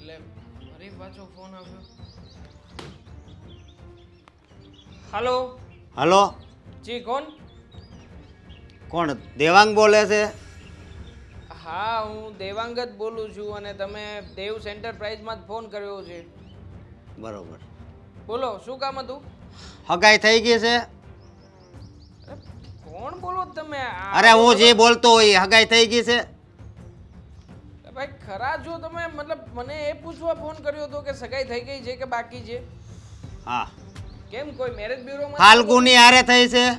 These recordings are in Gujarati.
એટલે ફરી પાછો ફોન આવ્યો. હાલો હલો, જી કોણ? કોણ દેવાંગ બોલે છે? હા હું દેવાંગ જ બોલું છું અને તમે દેવ એન્ટરપ્રાઇઝમાં જ ફોન કર્યો છે. બરોબર. બોલો શું કામ હતું? હગાઈ થઈ ગઈ છે? અરે, કોણ બોલો તમે? અરે હું જે બોલતો હોય હગાઈ થઈ ગઈ છે? ભાઈ ખરા છો તમે? મતલબ મને એ પૂછવા ફોન કર્યો હતો કે સગાઈ થઈ ગઈ છે કે બાકી છે? હા. કેમ કોઈ મેરેજ બ્યુરોમાં? ફાલ્ગુની હારે થઈ છે?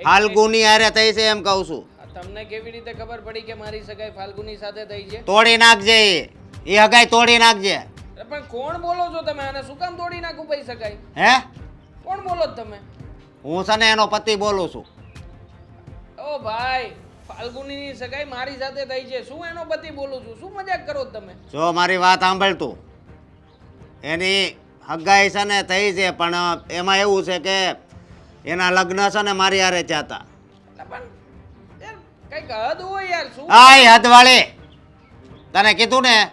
ફાલ્ગુની હારે થઈ છે એમ કહું છું. તમને કેવી રીતે ખબર પડી કે મારી સગાઈ ફાલ્ગુની સાથે થઈ છે? તોડી નાખજે એ હગાઈ તોડી નાખજે. અરે પણ કોણ બોલો છો તમે? આને શું કામ તોડી નાખું ભાઈ સગાઈ? હે? કોણ બોલો છો તમે? હું છે ને એનો પતિ બોલું છું. ઓ ભાઈ ફાલ્ગુનીની સગાઈ મારી સાથે થઈ છે. શું એનો પતિ બોલું છું? શું મજાક કરો છો તમે? જો મારી વાત સાંભળ તું. એની હગાઈ છે ને થઈ છે પણ એમાં એવું છે કે એના લગ્ન છે ને મારી હારે ચાતા. પણ યાર કઈક હદ હોય યાર. શું આય હદવાળી, તને કીધું ને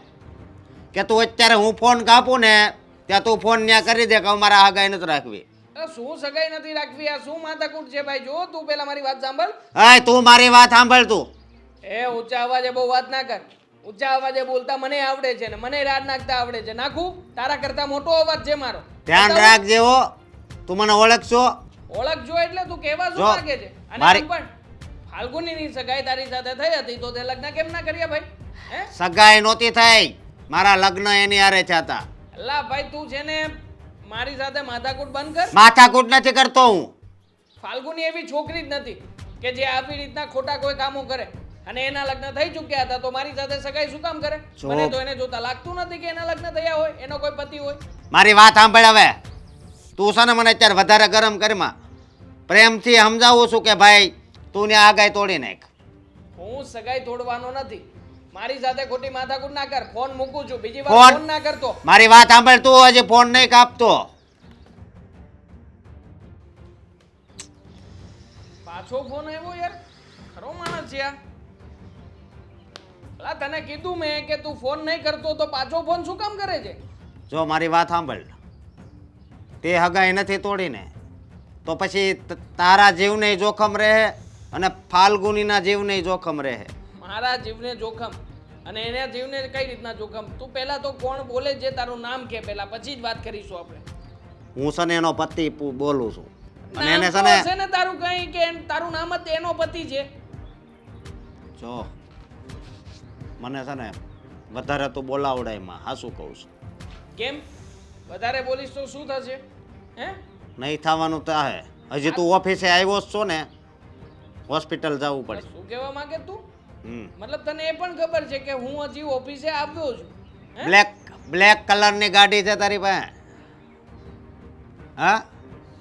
કે તું અત્યારે હું ફોન કાપું ને ત્યાં તું ફોન ન્યા કરી દે કે અમારા હગાઈ નથી રાખવી. અરે શું સગાઈ નથી રાખવી? આ શું માથાકૂટ છે ભાઈ? જો તું પેલા મારી વાત સાંભળ. આય તું મારી વાત સાંભળ તું. એ ઊંચા અવાજે બહુ વાત ના કર. ઊંચા અવાજે બોલતા મને આવડે છે ને મને રાડ નાખતા આવડે છે. નાખું? તારા કરતા મોટો અવાજ છે મારો. ધ્યાન રાખજે હો. તું મને ઓળખશો? ઓળખજો એટલે તું કેવા શું જો, માંગે છે? અને મારી- આમ પણ ફાલ્ગુનીની સગાઈ તારી સાથે થઈ હતી તો તે લગ્ન કેમ ના કર્યા ભાઈ? હે સગાઈ નહોતી થઈ, મારા લગ્ન એની હારે ચાતા. અલ્લા ભાઈ તું છે ને મારી સાથે માથાકૂટ બંધ કર. માથાકૂટ નથી કરતો હું. ફાલ્ગુની એવી છોકરી જ નથી કે જે આવી રીતના ખોટા કોઈ કામો કરે. અને એના લગ્ન થઈ ચૂક્યા હતા તો મારી સાથે સગાઈ શું કામ કરે? જો. મને તો એને જોતા લાગતું નથી કે એના લગ્ન થયા હોય, એનો કોઈ પતિ હોય. મારી વાત સાંભળ હવે. તું છે ને મને અત્યારે વધારે ગરમ કરમાં. પ્રેમથી સમજાવું છું કે ભાઈ તું ને હગાઈ તોડી નાખ. હું સગાઈ તોડવાનો નથી. મારી સાથે ખોટી માથાકૂટ ના કર. ફોન મૂકું છું. બીજી વાર ફોન- ફોન ના કરતો. મારી વાત સાંભળ તું હજી ફોન નહીં કાપતો. પાછો ફોન આવ્યો યાર. ખરો માણસ છે આ. અલા તને કીધું મેં કે તું ફોન નહીં કરતો તો પાછો ફોન શું કામ કરે છે? જો મારી વાત સાંભળ. તે હગાઈ નથી તોડીને તો પછી તારા જીવને જોખમ રહે અને ફાલ્ગુનીના જીવને જોખમ રહે. મારા જીવને જોખમ અને એના જીવને કઈ રીતના જોખમ? તું પહેલા તો કોણ બોલે છે? તારું નામ કે પહેલા, પછી જ વાત કરીશું આપણે. હું છે ને એનો પતિ બોલું છું અને નામ એને તો છે હશે ને ને તારું કઈ કે તારું નામ જ એનો પતિ છે. જો મને છે ને વધારે તું બોલાવડાયમાં હાસું કહું છું. કેમ વધારે બોલીશ તો શું થશે? હે નહીં થવાનું તાહે. હજી તું ઓફિસે આવ્યો જ છો ને, હોસ્પિટલ જવું પડે. શું કહેવા માંગે તું? હમ. મતલબ તને એ પણ ખબર છે કે હું હજી ઓફિસે આવ્યો છું? હે? બ્લેક કલરની ગાડી છે તારી પાસે? હા?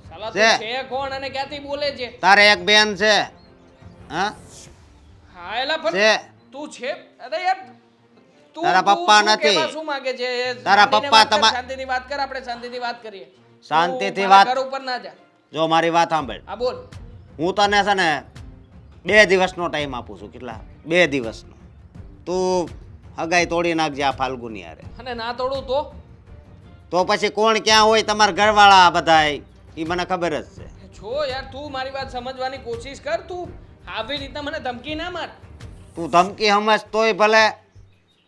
સાલા છે. તું છે કોણ અને ક્યાંથી બોલે છે? તારે એક બેન છે? હા? હા એલા પણ છે. તું છે? અરે યાર તું તારા તું પપ્પા શું નથી. કહેવા શું માંગે છે? એ તારા શાંતિને પપ્પા વાત કર, તમા- શાંતિની વાત કર. આપણે શાંતિથી વાત કરીએ. શાંતિથી તું મારા વાત- ઘર ઉપર ના જા. જો મારી વાત સાંભળ. હા બોલ. હું તને છે ને 2 દિવસનો ટાઈમ આપું છું. કેટલા? 2 દિવસનો. તું હગાઈ તોડી નાખજે આ ફાલ્ગુની હારે. અને ના તોડું તો? તો પછી કોણ ક્યાં હોય તમારા ઘરવાળા બધાય એ મને ખબર જ છે. જો યાર તું મારી વાત સમજવાની કોશિશ કર. તું આવી રીતના મને ધમકી ના માર. તું ધમકી સમજ તોય ભલે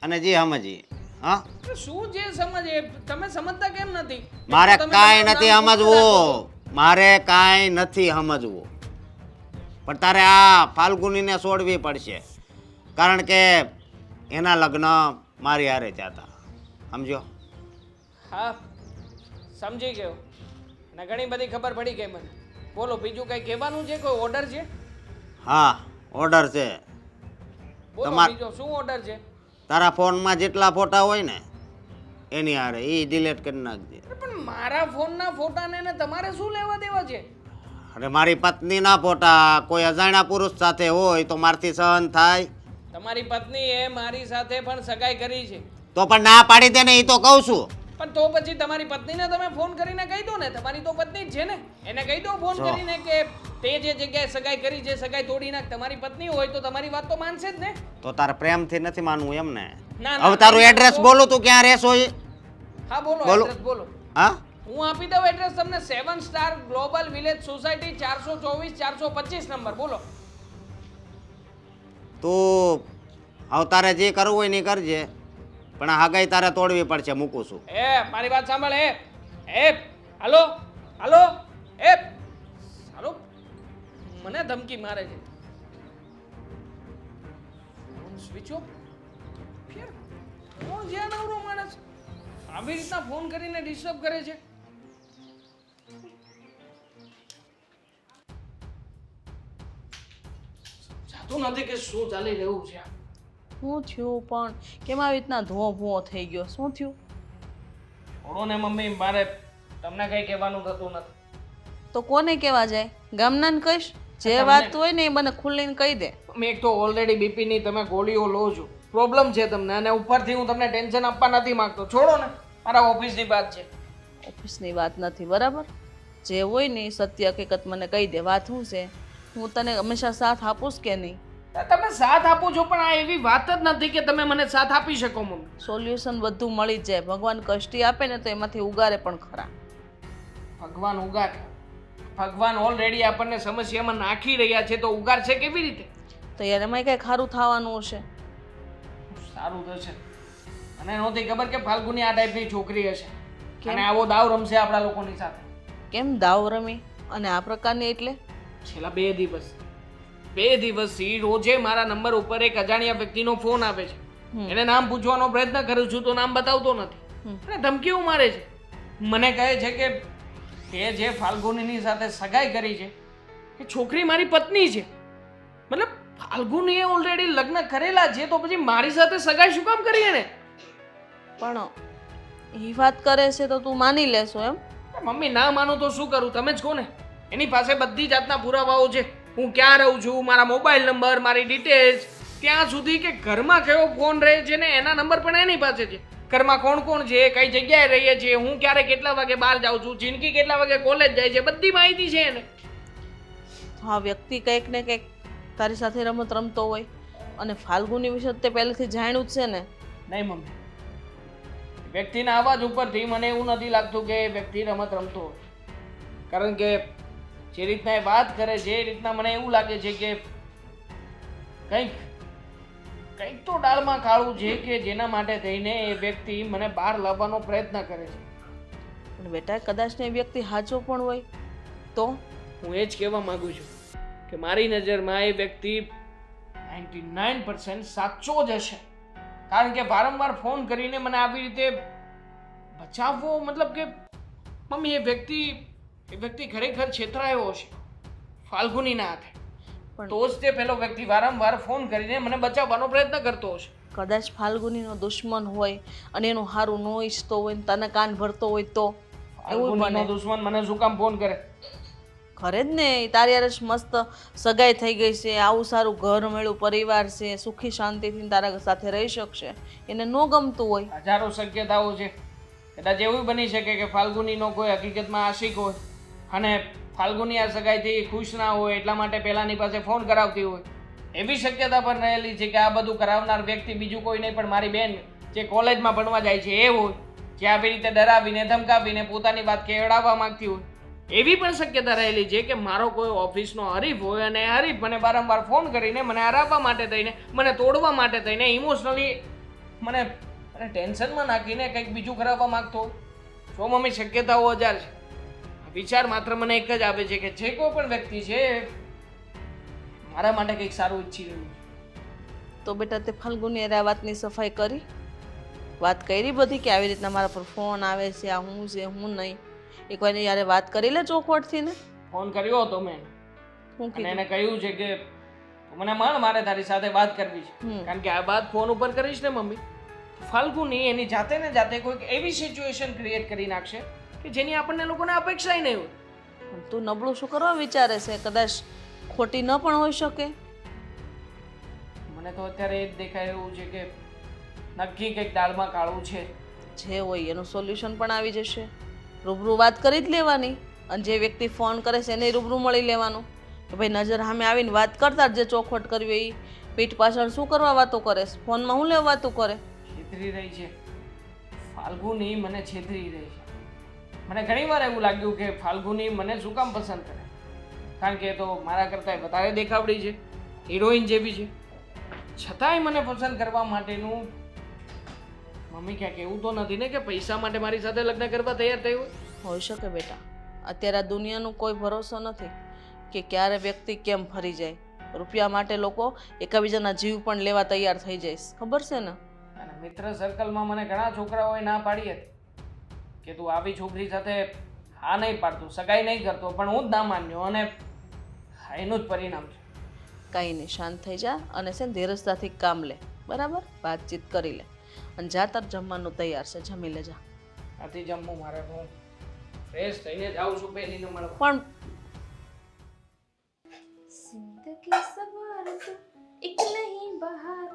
અને જે સમજી. હા? અરે શું જે સમજે? તમે સમજતા કેમ નથી? મારે તમે કાંઈ તમારું નથી નામ ગુપ્ત રાખો છો. સમજવું. મારે કાંઈ નથી સમજવું. પણ તારે આ ફાલ્ગુનીને છોડવી પડશે. કારણ કે એના લગ્ન મારી હારે ચાતા. સમજો? હા સમજી ગયો અને ઘણી બધી ખબર પડી ગઈ મને. બોલો બીજું કઈ કહેવાનું છે? કોઈ ઓર્ડર છે? હા, ઓર્ડર છે. બોલો તમાર- બીજો શું ઓર્ડર છે? તારા ફોનમાં જેટલા ફોટા હોય ને એની હારે એ ડિલીટ કરી નાખજે. અરે પણ મારા ફોનના ફોટાને ને તમારે શું લેવા દેવા છે? અરે મારી પત્નીના ફોટા કોઈ અજાણ્યા પુરુષ સાથે હોય તો મારથી સહન થાય? તમારી પત્નીએ મારી સાથે પણ સગાઈ કરી છે. તો પણ ના પાડી દે ને, એ તો કહું છું. પણ તો પછી તમારી પત્નીને તમે ફોન કરીને કહી દો ને. તમારી તો પત્ની જ છે ને. એને કહી દો ફોન જો. કરીને કે તે જે જગ્યાએ સગાઈ કરી છે સગાઈ તોડી નાખ. તમારી પત્ની હોય તો તમારી વાત તો માનશે જ ને. તો તારે પ્રેમથી નથી માનવું એમ ને? ના હવે તારું એડ્રેસ બોલું તું ક્યાં રહેશો એ? હા બોલો બોલો. એડ્રેસ બોલો. હા હું આપી દઉં એડ્રેસ તમને 7 star global village society 424 425 number બોલો. તું હવે તારે જે કરવું હોય ને એ કરજે, પણ આ હગાઈ તારે તોડવી પડશે. મૂકું છું. એ મારી વાત સાંભળ. એ હાલો હાલો એ હાલો મને ધમકી મારે છે. સ્વિચ ઓફ ફેર કોણ છે આ નવરો માણસ આવી રીતના ફોન કરીને ડિસ્ટર્બ કરે છે. જાતું નથી કે શું ચાલી રહ્યું છે. શું થયું પણ કેમ આવી રીતના ધો ભૂવો થઈ ગયો? શું થયું? થોડો ને મમ્મી, મારે તમને કઈ કહેવાનું થતું નથી. તો કોને કહેવા જાય? ગામનાને કહીશ? જે તમને- વાત હોય ને એ મને ખુલ્લીને કહી દે. મમ્મી, એક તો ઓલરેડી બીપીની તમે ગોળીઓ લો છો, પ્રોબ્લેમ છે તમને, અને ઉપરથી હું તમને ટેન્શન આપવા નથી માંગતો. છોડો ને, મારા ઓફિસની વાત છે. ઓફિસની વાત નથી, બરાબર? જે હોય ને એ સત્ય હકીકત મને કહી દે. વાત શું છે? હું તને હંમેશા સાથ આપું કે નહીં? તમે સાથ આપો છો, પણ આ એવી વાત જ નથી કે તમે મને સાથ આપી શકો મમ્મી. સોલ્યુશન બધું મળી જ જાય. ભગવાન કષ્ટી આપે ને તો એમાંથી ઉગારે પણ ખરા. ભગવાન ઉગારે? ભગવાન ઓલરેડી આપણને સમસ્યામાં નાખી રહ્યા છે, તો ઉગારશે કેવી રીતે? તો યાર એમાંય કંઈ ખારું થવાનું હશે. સારું થશે. મને નહોતી ખબર કે ફાલ્ગુની આ ટાઈપની છોકરી હશે કેમ? અને આવો દાવ રમશે આપણા લોકોની સાથે. કેમ દાવ રમી? અને આ પ્રકારની એટલે? છેલ્લા 2 દિવસથી રોજે મારા નંબર ઉપર એક અજાણ્યા વ્યક્તિનો ફોન આવે છે. એને નામ પૂછવાનો પ્રયત્ન કરું છું તો નામ બતાવતો નથી અને ધમકીઓ મારે છે. મને કહે છે કે તે જે ફાલ્ગુનીની સાથે સગાઈ કરી છે એ છોકરી મારી પત્ની છે. મતલબ ફાલ્ગુનીએ ઓલરેડી લગ્ન કરેલા છે, તો પછી મારી સાથે સગાઈ શું કામ કરી એને? પણ એ વાત કરે છે તો તું માની લેશો એમ? મમ્મી, ના માનો તો શું કરું? તમે જ કહો ને. એની પાસે બધી જાતના પુરાવાઓ છે. હું ક્યાં રહું છું, મારા મોબાઈલ નંબર, મારી ડિટેલ્સ, ત્યાં સુધી કે ઘરમાં કયો ફોન રહે છે ને એના નંબર પણ એની પાસે છે. ઘરમાં કોણ કોણ છે, કઈ જગ્યાએ રહીએ છીએ, હું ક્યારે કેટલા વાગે બહાર જાઉં છું, જિંદગી કેટલા વાગે કોલેજ જાય છે, બધી માહિતી છે એને. તો આ વ્યક્તિ કંઈક ને કંઈક તારી સાથે રમત રમતો હોય, અને ફાલ્ગુની વિશે તે પહેલેથી જાણ્યું જ છે ને? નહીં મમ્મી, વ્યક્તિના અવાજ ઉપરથી મને એવું નથી લાગતું કે એ વ્યક્તિ રમત રમતો હોય. કારણ કે જે રીતના એ વાત કરે છે એ રીતના મને એવું લાગે છે કે કંઈક તો ડાળમાં કાળું છે કે જેના માટે થઈને એ વ્યક્તિ મને બહાર લાવવાનો પ્રયત્ન કરે છે. પણ બેટા, કદાચ ને એ વ્યક્તિ સાચો પણ હોય તો? હું એ જ કહેવા માંગુ છું કે મારી નજરમાં એ વ્યક્તિ 99% સાચો જ હશે. કારણ કે વારંવાર ફોન કરીને મને આવી રીતે બચાવવો, મતલબ કે મમ્મી, એ વ્યક્તિ ખરેખર છેતરાયો હશે ફાલ્ગુનીના હાથે. પણ તો જ તે પેલો વ્યક્તિ વારંવાર ફોન કરીને મને બચાવવાનો પ્રયત્ન કરતો હશે. કદાચ ફાલ્ગુનીનો દુશ્મન હોય અને એનું સારું ન ઈચ્છતો હોય ને તને કાન ભરતો હોય તો? એવું ફાલ્ગુનીનો બને. દુશ્મન મને શું કામ ફોન કરે? ખરે જ ને, તારી યાર મસ્ત સગાઈ થઈ ગઈ છે, આવું સારું ઘર મળ્યું, પરિવાર છે, સુખી શાંતિથી તારા સાથે રહી શકશે. એને ન ગમતું હોય. હજારો શક્યતાઓ છે. કદાચ એવું બની શકે કે ફાલ્ગુનીનો કોઈ હકીકતમાં આશિક હોય અને ફાલ્ગુની આ સગાઈથી ખુશ ના હોય એટલા માટે પેલાની પાસે ફોન કરાવતી હોય. એવી શક્યતા પણ રહેલી છે કે આ બધું કરાવનાર વ્યક્તિ બીજું કોઈ નહીં પણ મારી બેન જે કોલેજમાં ભણવા જાય છે એ હોય, જે આવી રીતે ડરાવીને ધમકાવીને પોતાની વાત કેળવવા માંગતી હોય. એવી પણ શક્યતા રહેલી છે કે મારો કોઈ ઓફિસનો હરીફ હોય અને એ હરીફ મને વારંવાર ફોન કરીને મને હરાવવા માટે થઈને, મને તોડવા માટે થઈને, ઇમોશનલી મને ટેન્શનમાં નાખીને કંઈક બીજું કરાવવા માંગતો હોય. જો મમ્મી, શક્યતાઓ 1000 છે. વિચાર માત્ર મને એક જ આવે છે કે જે કોઈ પણ વ્યક્તિ છે મારા માટે કંઈક સારું ઈચ્છી રહ્યું છે. તો બેટા, તે ફાલ્ગુની આ વાતની સફાઈ કરી? વાત કરી બધી કે આવી રીતના મારા પર ફોન આવે છે, આ હું છે હું નહીં? એકવાર યારે વાત કરી લે ચોખવટથી ને. ફોન કર્યો હતો મેં હું અને કીધું? એને કહ્યું છે કે તું મને માન, મારે તારી સાથે વાત કરવી છે. કારણ કે આ વાત ફોન ઉપર કરીશ ને મમ્મી, ફાલ્ગુની એની જાતે ને જાતે કોઈક એવી સિચ્યુએશન ક્રિએટ કરી નાખશે કે જેની આપણને લોકોને અપેક્ષા નહીં હોય. પણ તું નબળું શું કરવા વિચારે છે? કદાચ ખોટી ન પણ હોઈ શકે. મને તો અત્યારે એ જ દેખાય એવું છે કે નક્કી કંઈક દાળમાં કાળું છે. જે હોય એનું સોલ્યુશન પણ આવી જશે. રૂબરૂ વાત કરી જ લેવાની, અને જે વ્યક્તિ ફોન કરે છે એને રૂબરૂ મળી લેવાનું કે ભાઈ નજર સામે આવીને વાત કરતા જે ચોખવટ કરવી એ પીઠ પાછળ શું કરવા વાતો કરે? ફોનમાં હું લેવા વાતો કરે? છેતરી રહી છે. ફાલ્ગુની મને છેતરી રહી છે. મને ઘણીવાર એવું લાગ્યું કે ફાલ્ગુની મને શું કામ પસંદ કરે, કારણ કે એ તો મારા કરતાં વધારે દેખાવડી છે, હિરોઈન જેવી છે. છતાંય મને પસંદ કરવા માટેનું મમ્મી ક્યાંક એવું તો નથી ને કે પૈસા માટે મારી સાથે લગ્ન કરવા તૈયાર થઈ હોય? હોઈ શકે બેટા, અત્યારે આ દુનિયાનો કોઈ ભરોસો નથી કે ક્યારે વ્યક્તિ કેમ ફરી જાય. રૂપિયા માટે લોકો એકબીજાના જીવ પણ લેવા તૈયાર થઈ જાય, ખબર છે ને? અને મિત્ર સર્કલમાં મને ઘણા છોકરાઓએ ના પાડી હતી કે તું આવી છોકરી સાથે હા નહીં પાડતું, સગાઈ નહીં કરતો, પણ હું જ ના માન્યો અને એનું જ પરિણામ છે. કાંઈ નહીં, શાંત થઈ જા અને છે ને ધીરજતાથી કામ લે, બરાબર? વાતચીત કરી લે અને જા તાર જમવાનું તૈયાર છે, જમી લેજા. નથી જમવું મારે, હું ફ્રેશ થઈને જાઉં છું પહેરીને મળવા. પણ जिंदगी सवार तो एक नहीं बहार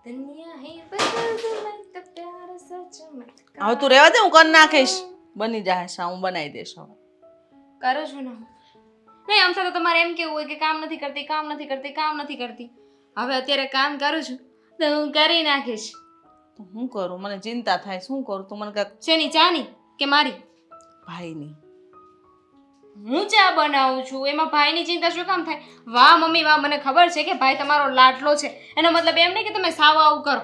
तो दुनिया है बदल दो मैं तो प्यार सच में હવે તું રહેવા દે, હું કરી નાખીશ. બની જાય શા, હું બનાવી દઈશ. હવે કરું છું ને નહીં, આમ તો તમારે એમ કેવું હોય કે કામ નથી કરતી, કામ નથી કરતી, કામ નથી કરતી. હવે અત્યારે કામ કરું છું તો હું કરી નાખીશ. તો હું કરું? મને ચિંતા થાય. શું કરું? તું મને કાંઈક શેની, ચાની કે મારી? ભાઈની. હું ચા બનાવું છું, એમાં ભાઈની ચિંતા શું કામ થાય? વાહ મમ્મી વાહ, મને ખબર છે કે ભાઈ તમારો લાડલો છે. એનો મતલબ એમ નહીં કે તમે સાવ આવું કરો.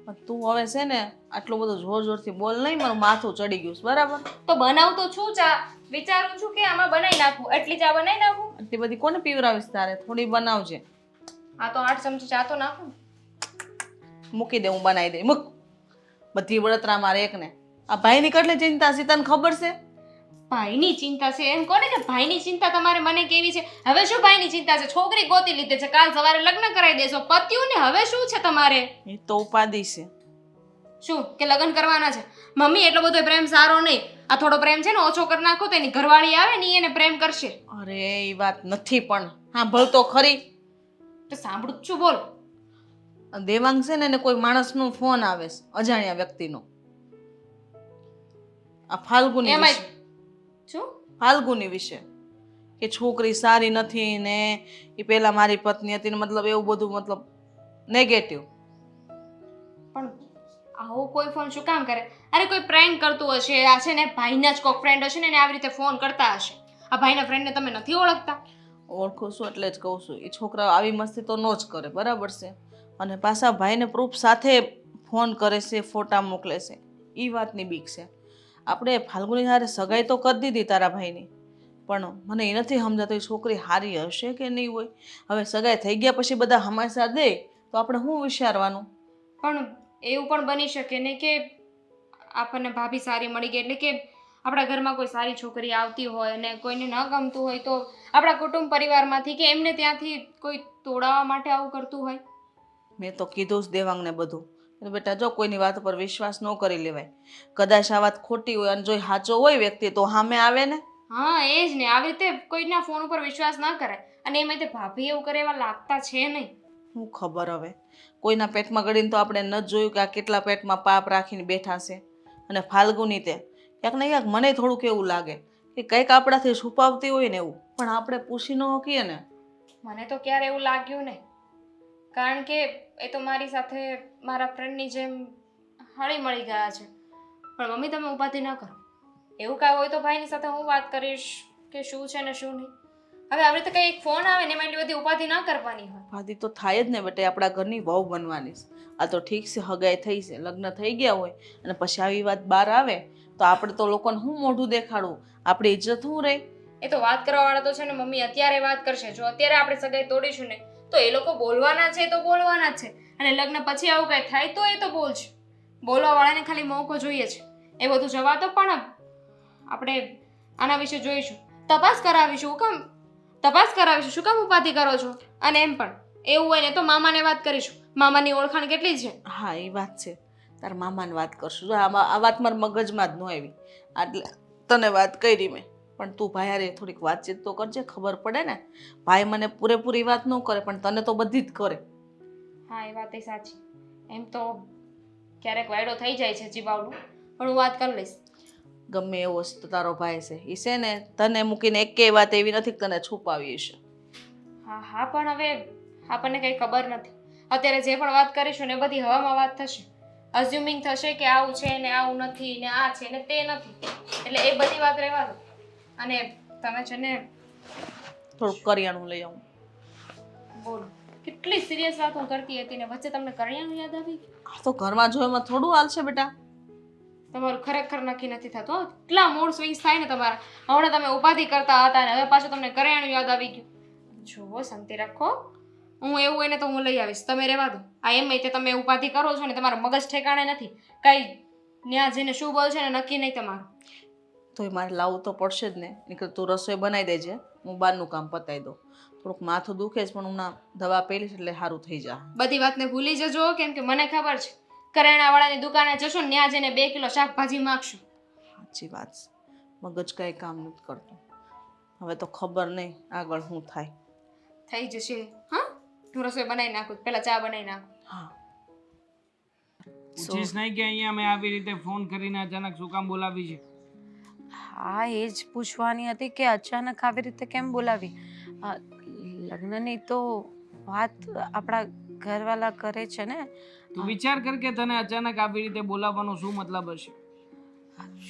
પણ તું હવે છે ને આટલું બધું જોર જોરથી બોલ નહીં, મારું માથું ચડી ગયું છે, બરાબર? તો બનાવું તો છું ચા, વિચારું છું કે આમાં બનાવી નાખું, એટલી ચા બનાવી નાખું. આટલી બધી કોને પીવરાવીશ તારે? થોડી બનાવજે. આ તો 8 ચમચી ચા તો નાખું. મૂકી દે, હું બનાવી દઈ. મૂક. બધી બળતરા મારે એકને. આ ભાઈની કેટલી ચિંતા છે તને ખબર છે? ભાઈની ચિંતા છે એમ કોને કે ભાઈની ચિંતા તમારે મને કેવી છે? હવે શું ભાઈની ચિંતા છે? છોકરી ગોતી લીધે છે, કાલ સવારે લગ્ન કરાવી દેશો, પત્યું ને હવે શું છે તમારે? એ તો ઉપાધિ છે. શું કે લગ્ન કરવાના છે? મમ્મી એટલો બધો પ્રેમ સારો નહીં. આ થોડો પ્રેમ છે ને ઓછો કરી નાખો તો એની ઘરવાળી આવે ને ઈ એને પ્રેમ કરશે. અરે એ વાત નથી, પણ હા ભલ તો ખરી. તો સાંભળું જ છું, બોલ. દેવાંગ છે ને એને કોઈ માણસનો ફોન આવે છે, અજાણ્યા વ્યક્તિનો. આ ફાલ્ગુની એમાંય વિશે. શું? ફાલ્ગુની વિશે કે છોકરી સારી નથી ને એ પેલા મારી પત્ની હતી ને, મતલબ એવું બધું, મતલબ નેગેટિવ. પણ આવું કોઈ ફોન શું કામ કરે? અરે કોઈ પ્રેન્ક કરતું હશે. આ છે ને ભાઈના જ કોઈક ફ્રેન્ડ હશે ને એને આવી રીતે ફોન કરતા હશે. આ ભાઈના ફ્રેન્ડને તમે નથી ઓળખતા? ઓળખું છું એટલે જ કહું છું. એ છોકરા આવી મસ્તી તો ન જ કરે, બરાબર છે? અને પાછા ભાઈને પ્રૂફ સાથે ફોન કરે છે, ફોટા મોકલે છે. એ વાતની બીક છે. આપણે ફાલ્ગુની હારે સગાઈ તો કરી દીધી તારા ભાઈની, પણ મને એ નથી સમજાતું એ છોકરી હારી હશે કે નહીં હોય. હવે સગાઈ થઈ ગયા પછી બધા હમાસા દે તો આપણે શું વિચારવાનું? પણ એવું પણ બની શકે ને કે આપણને ભાભી સારી મળી ગઈ, એટલે કે આપણા ઘરમાં કોઈ સારી છોકરી આવતી હોય અને કોઈને ન ગમતું હોય તો આપણા કુટુંબ પરિવારમાંથી કે એમને ત્યાંથી કોઈ તોડાવવા માટે આવું કરતું હોય. મેં તો કીધું જ દેવાંગને બધું. બેટા જો કોઈની વાત પર વિશ્વાસ ન કરી લેવાય. કદાચ આ વાત ખોટી હોય અને જો સાચો હોય વ્યક્તિ તો સામે આવે ને. હા એ જ ને, આવી રીતે કોઈના ફોન ઉપર વિશ્વાસ ના કરાય. અને એમાં તે ભાભી એવું કરે એવા લાગતા છે નહીં. શું ખબર હવે, કોઈના પેટમાં ગળીને તો આપણે ન જોયું કે આ કેટલા પેટમાં પાપ રાખીને બેઠા છે. અને ફાલ્ગુની તે ક્યાંક ને ક્યાંક મને થોડુંક એવું લાગે કે કંઈક આપણાથી છુપાવતી હોય ને એવું, પણ આપણે પૂછી ન શકીએ ને. મને તો ક્યારે એવું લાગ્યું નહીં, કારણ કે એ તો મારી સાથે મારા ફ્રેન્ડની જેમ હળી મળી ગયા છે. પણ મમ્મી તમે ઉપાધિ ન કરો. એવું કાંઈ હોય તો ભાઈની સાથે હું વાત કરીશ કે શું છે ને શું નહીં. હવે આવી રીતે કંઈ ફોન આવે ને એમાં એટલી બધી ઉપાધિ ન કરવાની હોય. ઉપાધિ તો થાય જ ને બેટા, આપણા ઘરની વહુ બનવાની છે. આ તો ઠીક છે, હગાઈ થઈ છે, લગ્ન થઈ ગયા હોય અને પછી આવી વાત બહાર આવે તો આપણે તો લોકોને શું મોઢું દેખાડવું? આપણી ઇજ્જત શું રહે? એ તો વાત કરવાવાળા તો છે ને મમ્મી અત્યારે વાત કરશે. જો અત્યારે આપણે સગાઈ તોડીશું ને તો એ લોકો બોલવાના છે તો બોલવાના જ છે, અને લગ્ન પછી આવું કાંઈ થાય તો એ તો બોલશે. બોલવાવાળાને ખાલી મોકો જોઈએ છે. એ બધું જવા તો, પણ આપણે આના વિશે જોઈશું, તપાસ કરાવીશું. કામ તપાસ કરાવીશું? શું કામ ઉપાધિ કરો છો? અને એમ પણ એવું હોય ને તો મામાને વાત કરીશું. મામાની ઓળખાણ કેટલી છે. હા એ વાત છે, તારા મામાને વાત કરશું. જો આ વાત મારા મગજમાં જ ન આવી એટલે તને વાત કરી મેં. પણ તું ભાઈ હારે થોડીક વાતચીત તો કરજે, ખબર પડે ને. ભાઈ મને પૂરેપૂરી વાત ન કરે પણ તને તો બધી જ કરે. હા એ વાત એ સાચી. એમ તો ક્યારેક વાયડો થઈ જાય છે જીવાવડું, પણ હું વાત કરી લઈશ. ગમે એવો છે તો તારો ભાઈ છે, એ છે ને તને મૂકીને એકેય વાત એવી નથી કે તને છુપાવી છે. હા હા, પણ હવે આપણને કંઈ ખબર નથી. અત્યારે જે પણ વાત કરીશું ને એ બધી હવામાં વાત થશે. અઝ્યુમિંગ થશે કે આવું છે ને આવું નથી ને આ છે ને તે નથી. એટલે એ બધી વાત રહેવા દો. અને તમે છે ને થોડુંક કરિયાણું લઈ આવું. બોલો, કેટલી સિરિયસ વાત હું કરતી હતી ને વચ્ચે તમને કરિયાણું યાદ આવી ગયું? આ તો ઘરમાં જોવામાં થોડું હાલશે બેટા. તમારું ખરેખર નક્કી નથી થતું હો. કેટલા મૂડ સ્વિંગ્સ થાય ને તમારા. હમણાં તમે ઉપાધિ કરતા હતા ને હવે પાછું તમને કરિયાણું યાદ આવી ગયું. જુઓ, શાંતિ રાખો. હું એવું હોય ને તો હું લઈ આવીશ, તમે રહેવા દો. આ એમ તે તમે ઉપાધિ કરો છો ને તમારા મગજ ઠેકાણે નથી. કઈ ન્યા જઈને શું બોલશે ને નક્કી નહીં તમારું. તોય મારે લાવવું તો પડશે જ ને. નીકળ તું રસોઈ બનાવી દેજે, હું બહારનું કામ પતાવી દઉં. થોડુંક માથું દુખે છે પણ હમણાં દવા પેલીશ એટલે સારું થઈ જાય. બધી વાતને ભૂલી જજો, કેમ કે મને ખબર છે કરિયાણાવાળાની દુકાને જશો ને ત્યાં જઈને 2 કિલો શાકભાજી માગશું. સાચી વાત છે. મગજ કાંઈ કામ નથી કરતું. હવે તો ખબર નહીં આગળ શું થાય. થઈ જશે. હા, હું રસોઈ બનાવી નાખું, પહેલા ચા બનાવી નાખું. હા પૂછીશ નહીં કે અહીંયા મેં આવી રીતે ફોન કરીને અચાનક શું કામ બોલાવી છે? હા, એ જ પૂછવાની હતી કે અચાનક આવી રીતે કેમ બોલાવી. લગ્નની તો વાત આપણા ઘરવાળા કરે છે ને. તું વિચાર કર કે તને અચાનક આવી રીતે બોલાવવાનો શું મતલબ હશે?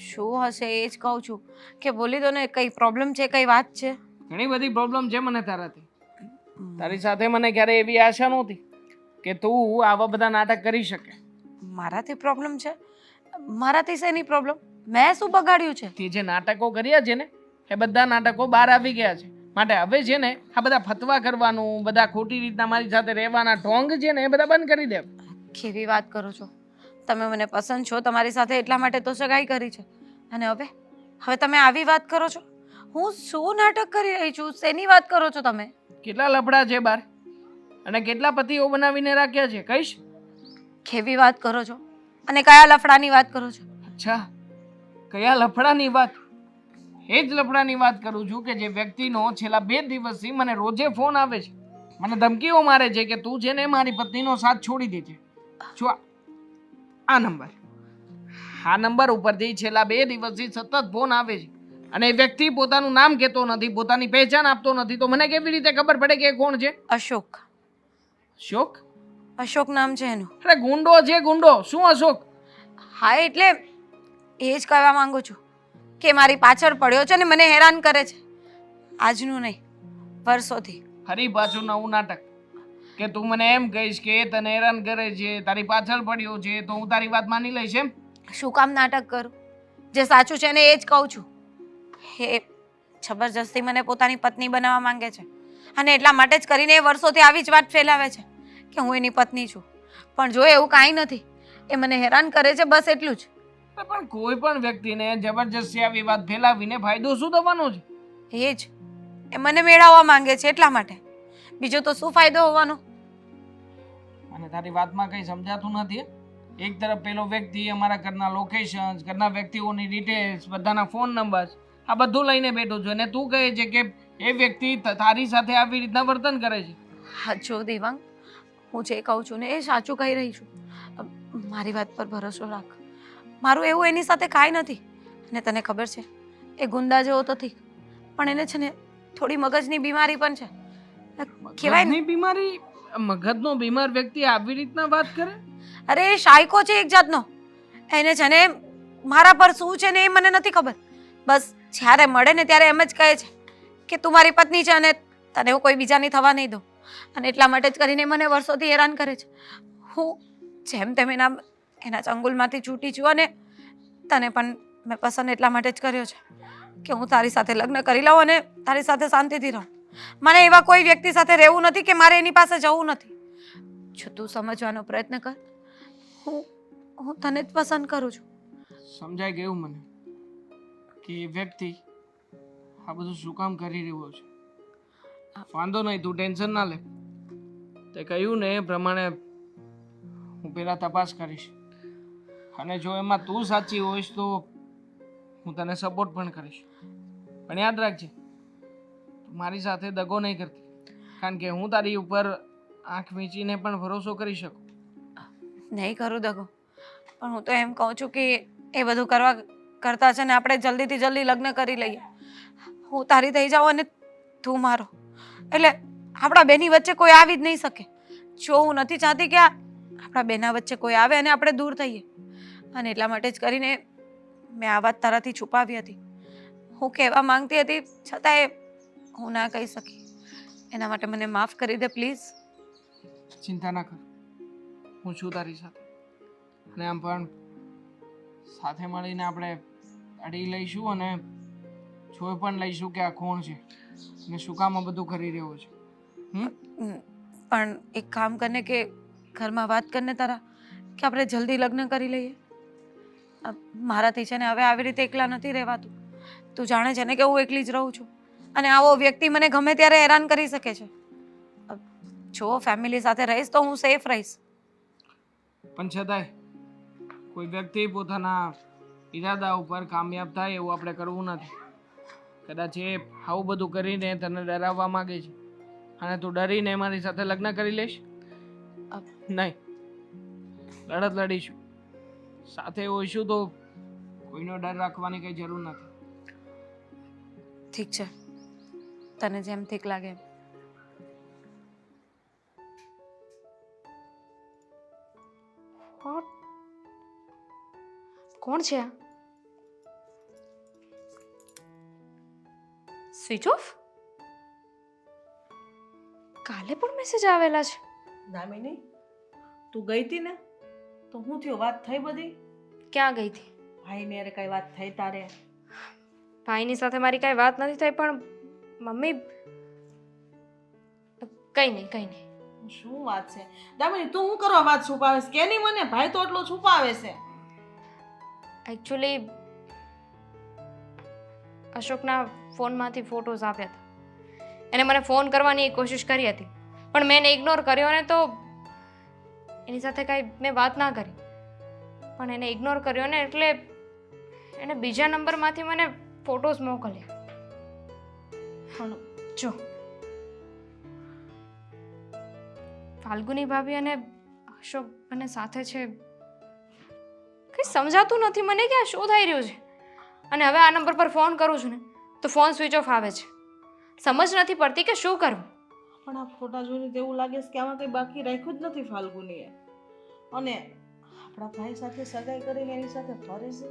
શું હશે એ જ કહું છું કે બોલી દો ને, કઈ પ્રોબ્લેમ છે, કઈ વાત છે? ઘણી બધી પ્રોબ્લેમ છે મને તારાથી. તારી સાથે મને ક્યારે એવી આશા નહોતી કે તું આવા બધા નાટક કરી શકે. મારાથી પ્રોબ્લેમ છે? મારાથી શેની પ્રોબ્લેમ? મેં શું બગાડ્યું છે? તે જે નાટકો કર્યા છે ને એ બધા નાટકો બહાર આવી ગયા છે. માટે હવે છે ને આ બધા ફતવા કરવાનું, બધા ખોટી રીતના મારી સાથે રહેવાના ઢોંગ છે ને એ બધા બંધ કરી દે. કેવી વાત કરો છો તમે? મને પસંદ છો, તમારી સાથે એટલા માટે તો સગાઈ કરી છે, અને હવે તમે આવી વાત કરો છો? હું શું નાટક કરી રહી છું? શેની વાત કરો છો તમે? કેટલા લફડા છે બાર અને કેટલા પતિઓ બનાવીને રાખ્યા છે કહીશ? કેવી વાત કરો છો અને કયા લફડાની વાત કરો છો? અચ્છા, કયા લફડાની વાત? એ જ લફડાની વાત કરું છું કે જે વ્યક્તિનો છેલ્લા 2 દિવસથી મને રોજે ફોન આવે છે, મને ધમકીઓ મારે છે કે તું છે ને મારી પત્નીનો સાથ છોડી દેજે. જો આ નંબર ઉપરથી છેલ્લા 2 દિવસથી સતત ફોન આવે છે અને એ વ્યક્તિ પોતાનું નામ કહેતો નથી, પોતાની પહેચાન આપતો નથી. તો મને કેવી રીતે ખબર પડે કે એ કોણ છે? અશોક. અશોક? અશોક નામ છે એનું. અરે ગુંડો છે, ગુંડો. શું અશોક? હા, એટલે એ જ કહેવા માંગુ છું કે મારી પાછળ પડ્યો છે ને મને હેરાન કરે છે. આજનું નહીં, વર્ષોથી. ફરી પાછું નવું નાટક કે તું મને એમ કહીશ કે એ તને હેરાન કરે છે, તારી પાછળ પડ્યો છે, તો હું તારી વાત માની લઈશ એમ? શું કામ નાટક કરું? જે સાચું છે ને એ જ કહું છું. એ જબરજસ્તી મને પોતાની પત્ની બનાવવા માંગે છે અને એટલા માટે જ કરીને એ વર્ષોથી આવી જ વાત ફેલાવે છે કે હું એની પત્ની છું. પણ જો એવું કાંઈ નથી, એ મને હેરાન કરે છે, બસ એટલું જ. પણ કોઈ પણ વ્યક્તિને જબરજસ્તી આવી વાત ફેલાવીને ફાયદો શું થવાનો છે? એ જ એ મને મેળવવા માંગે છે એટલા માટે. બીજો તો શું ફાયદો હોવાનો? અને તારી વાતમાં કંઈ સમજાતું નથી. એક તરફ પેલો વ્યક્તિ અમારા ઘરના લોકેશન્સ, ઘરના વ્યક્તિઓની ડિટેલ્સ, બધાના ફોન નંબર્સ આ બધું લઈને બેઠો છું અને તું કહે છે કે એ વ્યક્તિ તારી સાથે આવી રીતના વર્તન કરે છે. હા જો દેવાંગ, હું જે કહું છું ને એ સાચું કહી રહી છું. મારી વાત પર ભરોસો રાખ. મારું એવું એની સાથે કાંઈ નથી. અને તને ખબર છે એ ગુંડા જેવો તો ઠીક, પણ એને છે ને થોડી મગજની બીમારી પણ છે. કહેવાય ને, મગજની બીમારી? મગજનો બીમાર વ્યક્તિ આવી રીતના વાત કરે? અરે એ શાયકો છે એક જાતનો. એને છે ને મારા પર શું છે ને એ મને નથી ખબર. બસ જ્યારે મળે ને ત્યારે એમ જ કહે છે કે તું મારી પત્ની છે અને તને હું કોઈ બીજાની થવા નહીં દઉં. અને એટલા માટે જ કરીને મને વર્ષોથી હેરાન કરે છે. હું જેમ તેમ એના ચંગુલમાંથી છૂટી છું અને તને પણ મેં પસંદ એટલા માટે જ કર્યો છે કે હું તારી સાથે લગ્ન કરી લઉં અને તારી સાથે શાંતિથી રહું. મને એવા કોઈ વ્યક્તિ સાથે રહેવું નથી કે મારે એની પાસે જવું નથી. જો તું સમજવાનો પ્રયત્ન કર, હું તને જ પસંદ કરું છું. સમજાઈ ગયું મને કે એ વ્યક્તિ આ બધું શું કામ કરી રહ્યો છે. વાંધો નહીં, તું ટેન્શન ના લે. તે કહ્યું ને એ પ્રમાણે હું પહેલાં તપાસ કરીશ અને જો એમાં તું સાચી હોઈશ તો હું તને સપોર્ટ પણ કરીશ. પણ યાદ રાખજે, તું મારી સાથે દગો નહીં કરતી, કારણ કે હું તારી ઉપર આંખ મીચીને પણ ભરોસો કરી શકું. નહીં કરું દગો, પણ હું તો એમ કહું છું કે એ બધું કરવા કરતાં છે ને આપણે જલ્દીથી જલ્દી લગ્ન કરી લઈએ. હું તારી થઈ જાઉં અને તું મારો, એટલે આપણા બેની વચ્ચે કોઈ આવી જ નહીં શકે. જો હું નથી ચાહતી કે આપણા બેના વચ્ચે કોઈ આવે અને આપણે દૂર થઈએ. અને એટલા માટે જ કરીને મેં આ વાત તારાથી છુપાવી હતી. હું કહેવા માંગતી હતી છતાંય હું ના કહી શકી. એના માટે મને માફ કરી દે પ્લીઝ. ચિંતા ના કર, હું છું તારી સાથે. અને આમ પણ સાથે મળીને આપણે અડી લઈશું અને જોઈ પણ લઈશું કે આ કોણ છે અને શું કામ આ બધું કરી રહ્યો છે. પણ એક કામ કરને કે ઘરમાં વાત કરને તારા કે આપણે જલ્દી લગ્ન કરી લઈએ. મારાથી છે ને હવે આવી રીતે એકલા નથી રહેવાતું. તું જાણે છે ને કે હું એકલી જ રહું છું અને આવો વ્યક્તિ મને ગમે ત્યારે હેરાન કરી શકે છે. જો ફેમિલી સાથે રહીશ તો હું સેફ રહીશ. પણ છતાંય કોઈ વ્યક્તિ પોતાના ઈરાદા ઉપર કામયાબ થાય એવું આપણે કરવું નથી. કદાચ એ આવું બધું કરીને તને ડરાવવા માંગે છે અને તું ડરીને મારી સાથે લગ્ન કરી લઈશ? નહીં, લડત લડીશું, સાથે હોઈશું તો કોઈનો ડર રાખવાની કઈ જરૂર નથી. ઠીક છે, તને જેમ ઠીક લાગે એમ. કોણ છે આ? Switch off? કાલે પણ મેસેજ આવેલા છે. દામિની, તું ગઈ હતી ને તો હું થયો? વાત થઈ બધી? ક્યાં ગઈ હતી? ભાઈને યાર કઈ વાત થઈ તારે? ભાઈની સાથે મારી કાંઈ વાત નથી થઈ, પણ મમ્મી કંઈ નહીં. શું વાત છે દામિની? તું શું કરવા વાત છુપાવે છે? કે નહીં મને? ભાઈ તો એટલો છુપાવે છે. એકચ્યુઅલી અશોકના ફોનમાંથી ફોટોઝ આપ્યા હતા. એને મને ફોન કરવાની કોશિશ કરી હતી, પણ મેં એને ઇગ્નોર કર્યો ને તો એની સાથે કાંઈ મેં વાત ના કરી. પણ એને ઇગ્નોર કર્યો ને એટલે એને બીજા નંબરમાંથી મને ફોટોઝ મોકલ્યા. પણ જો ફાલ્ગુની ભાભી અને અશોક બંને સાથે છે. કંઈ સમજાતું નથી મને કે આ શું થઈ રહ્યું છે. અને હવે આ નંબર પર ફોન કરું છું ને તો ફોન સ્વિચ ઓફ આવે છે. સમજ નથી પડતી કે શું કરવું. પણ આ ફોટા જોઈને તો એવું લાગે છે કે આમાં કંઈ બાકી રાખ્યું જ નથી ફાલ્ગુનીએ. અને આપણા ભાઈ સાથે સગાઈ કરીને એની સાથે ફરે છે.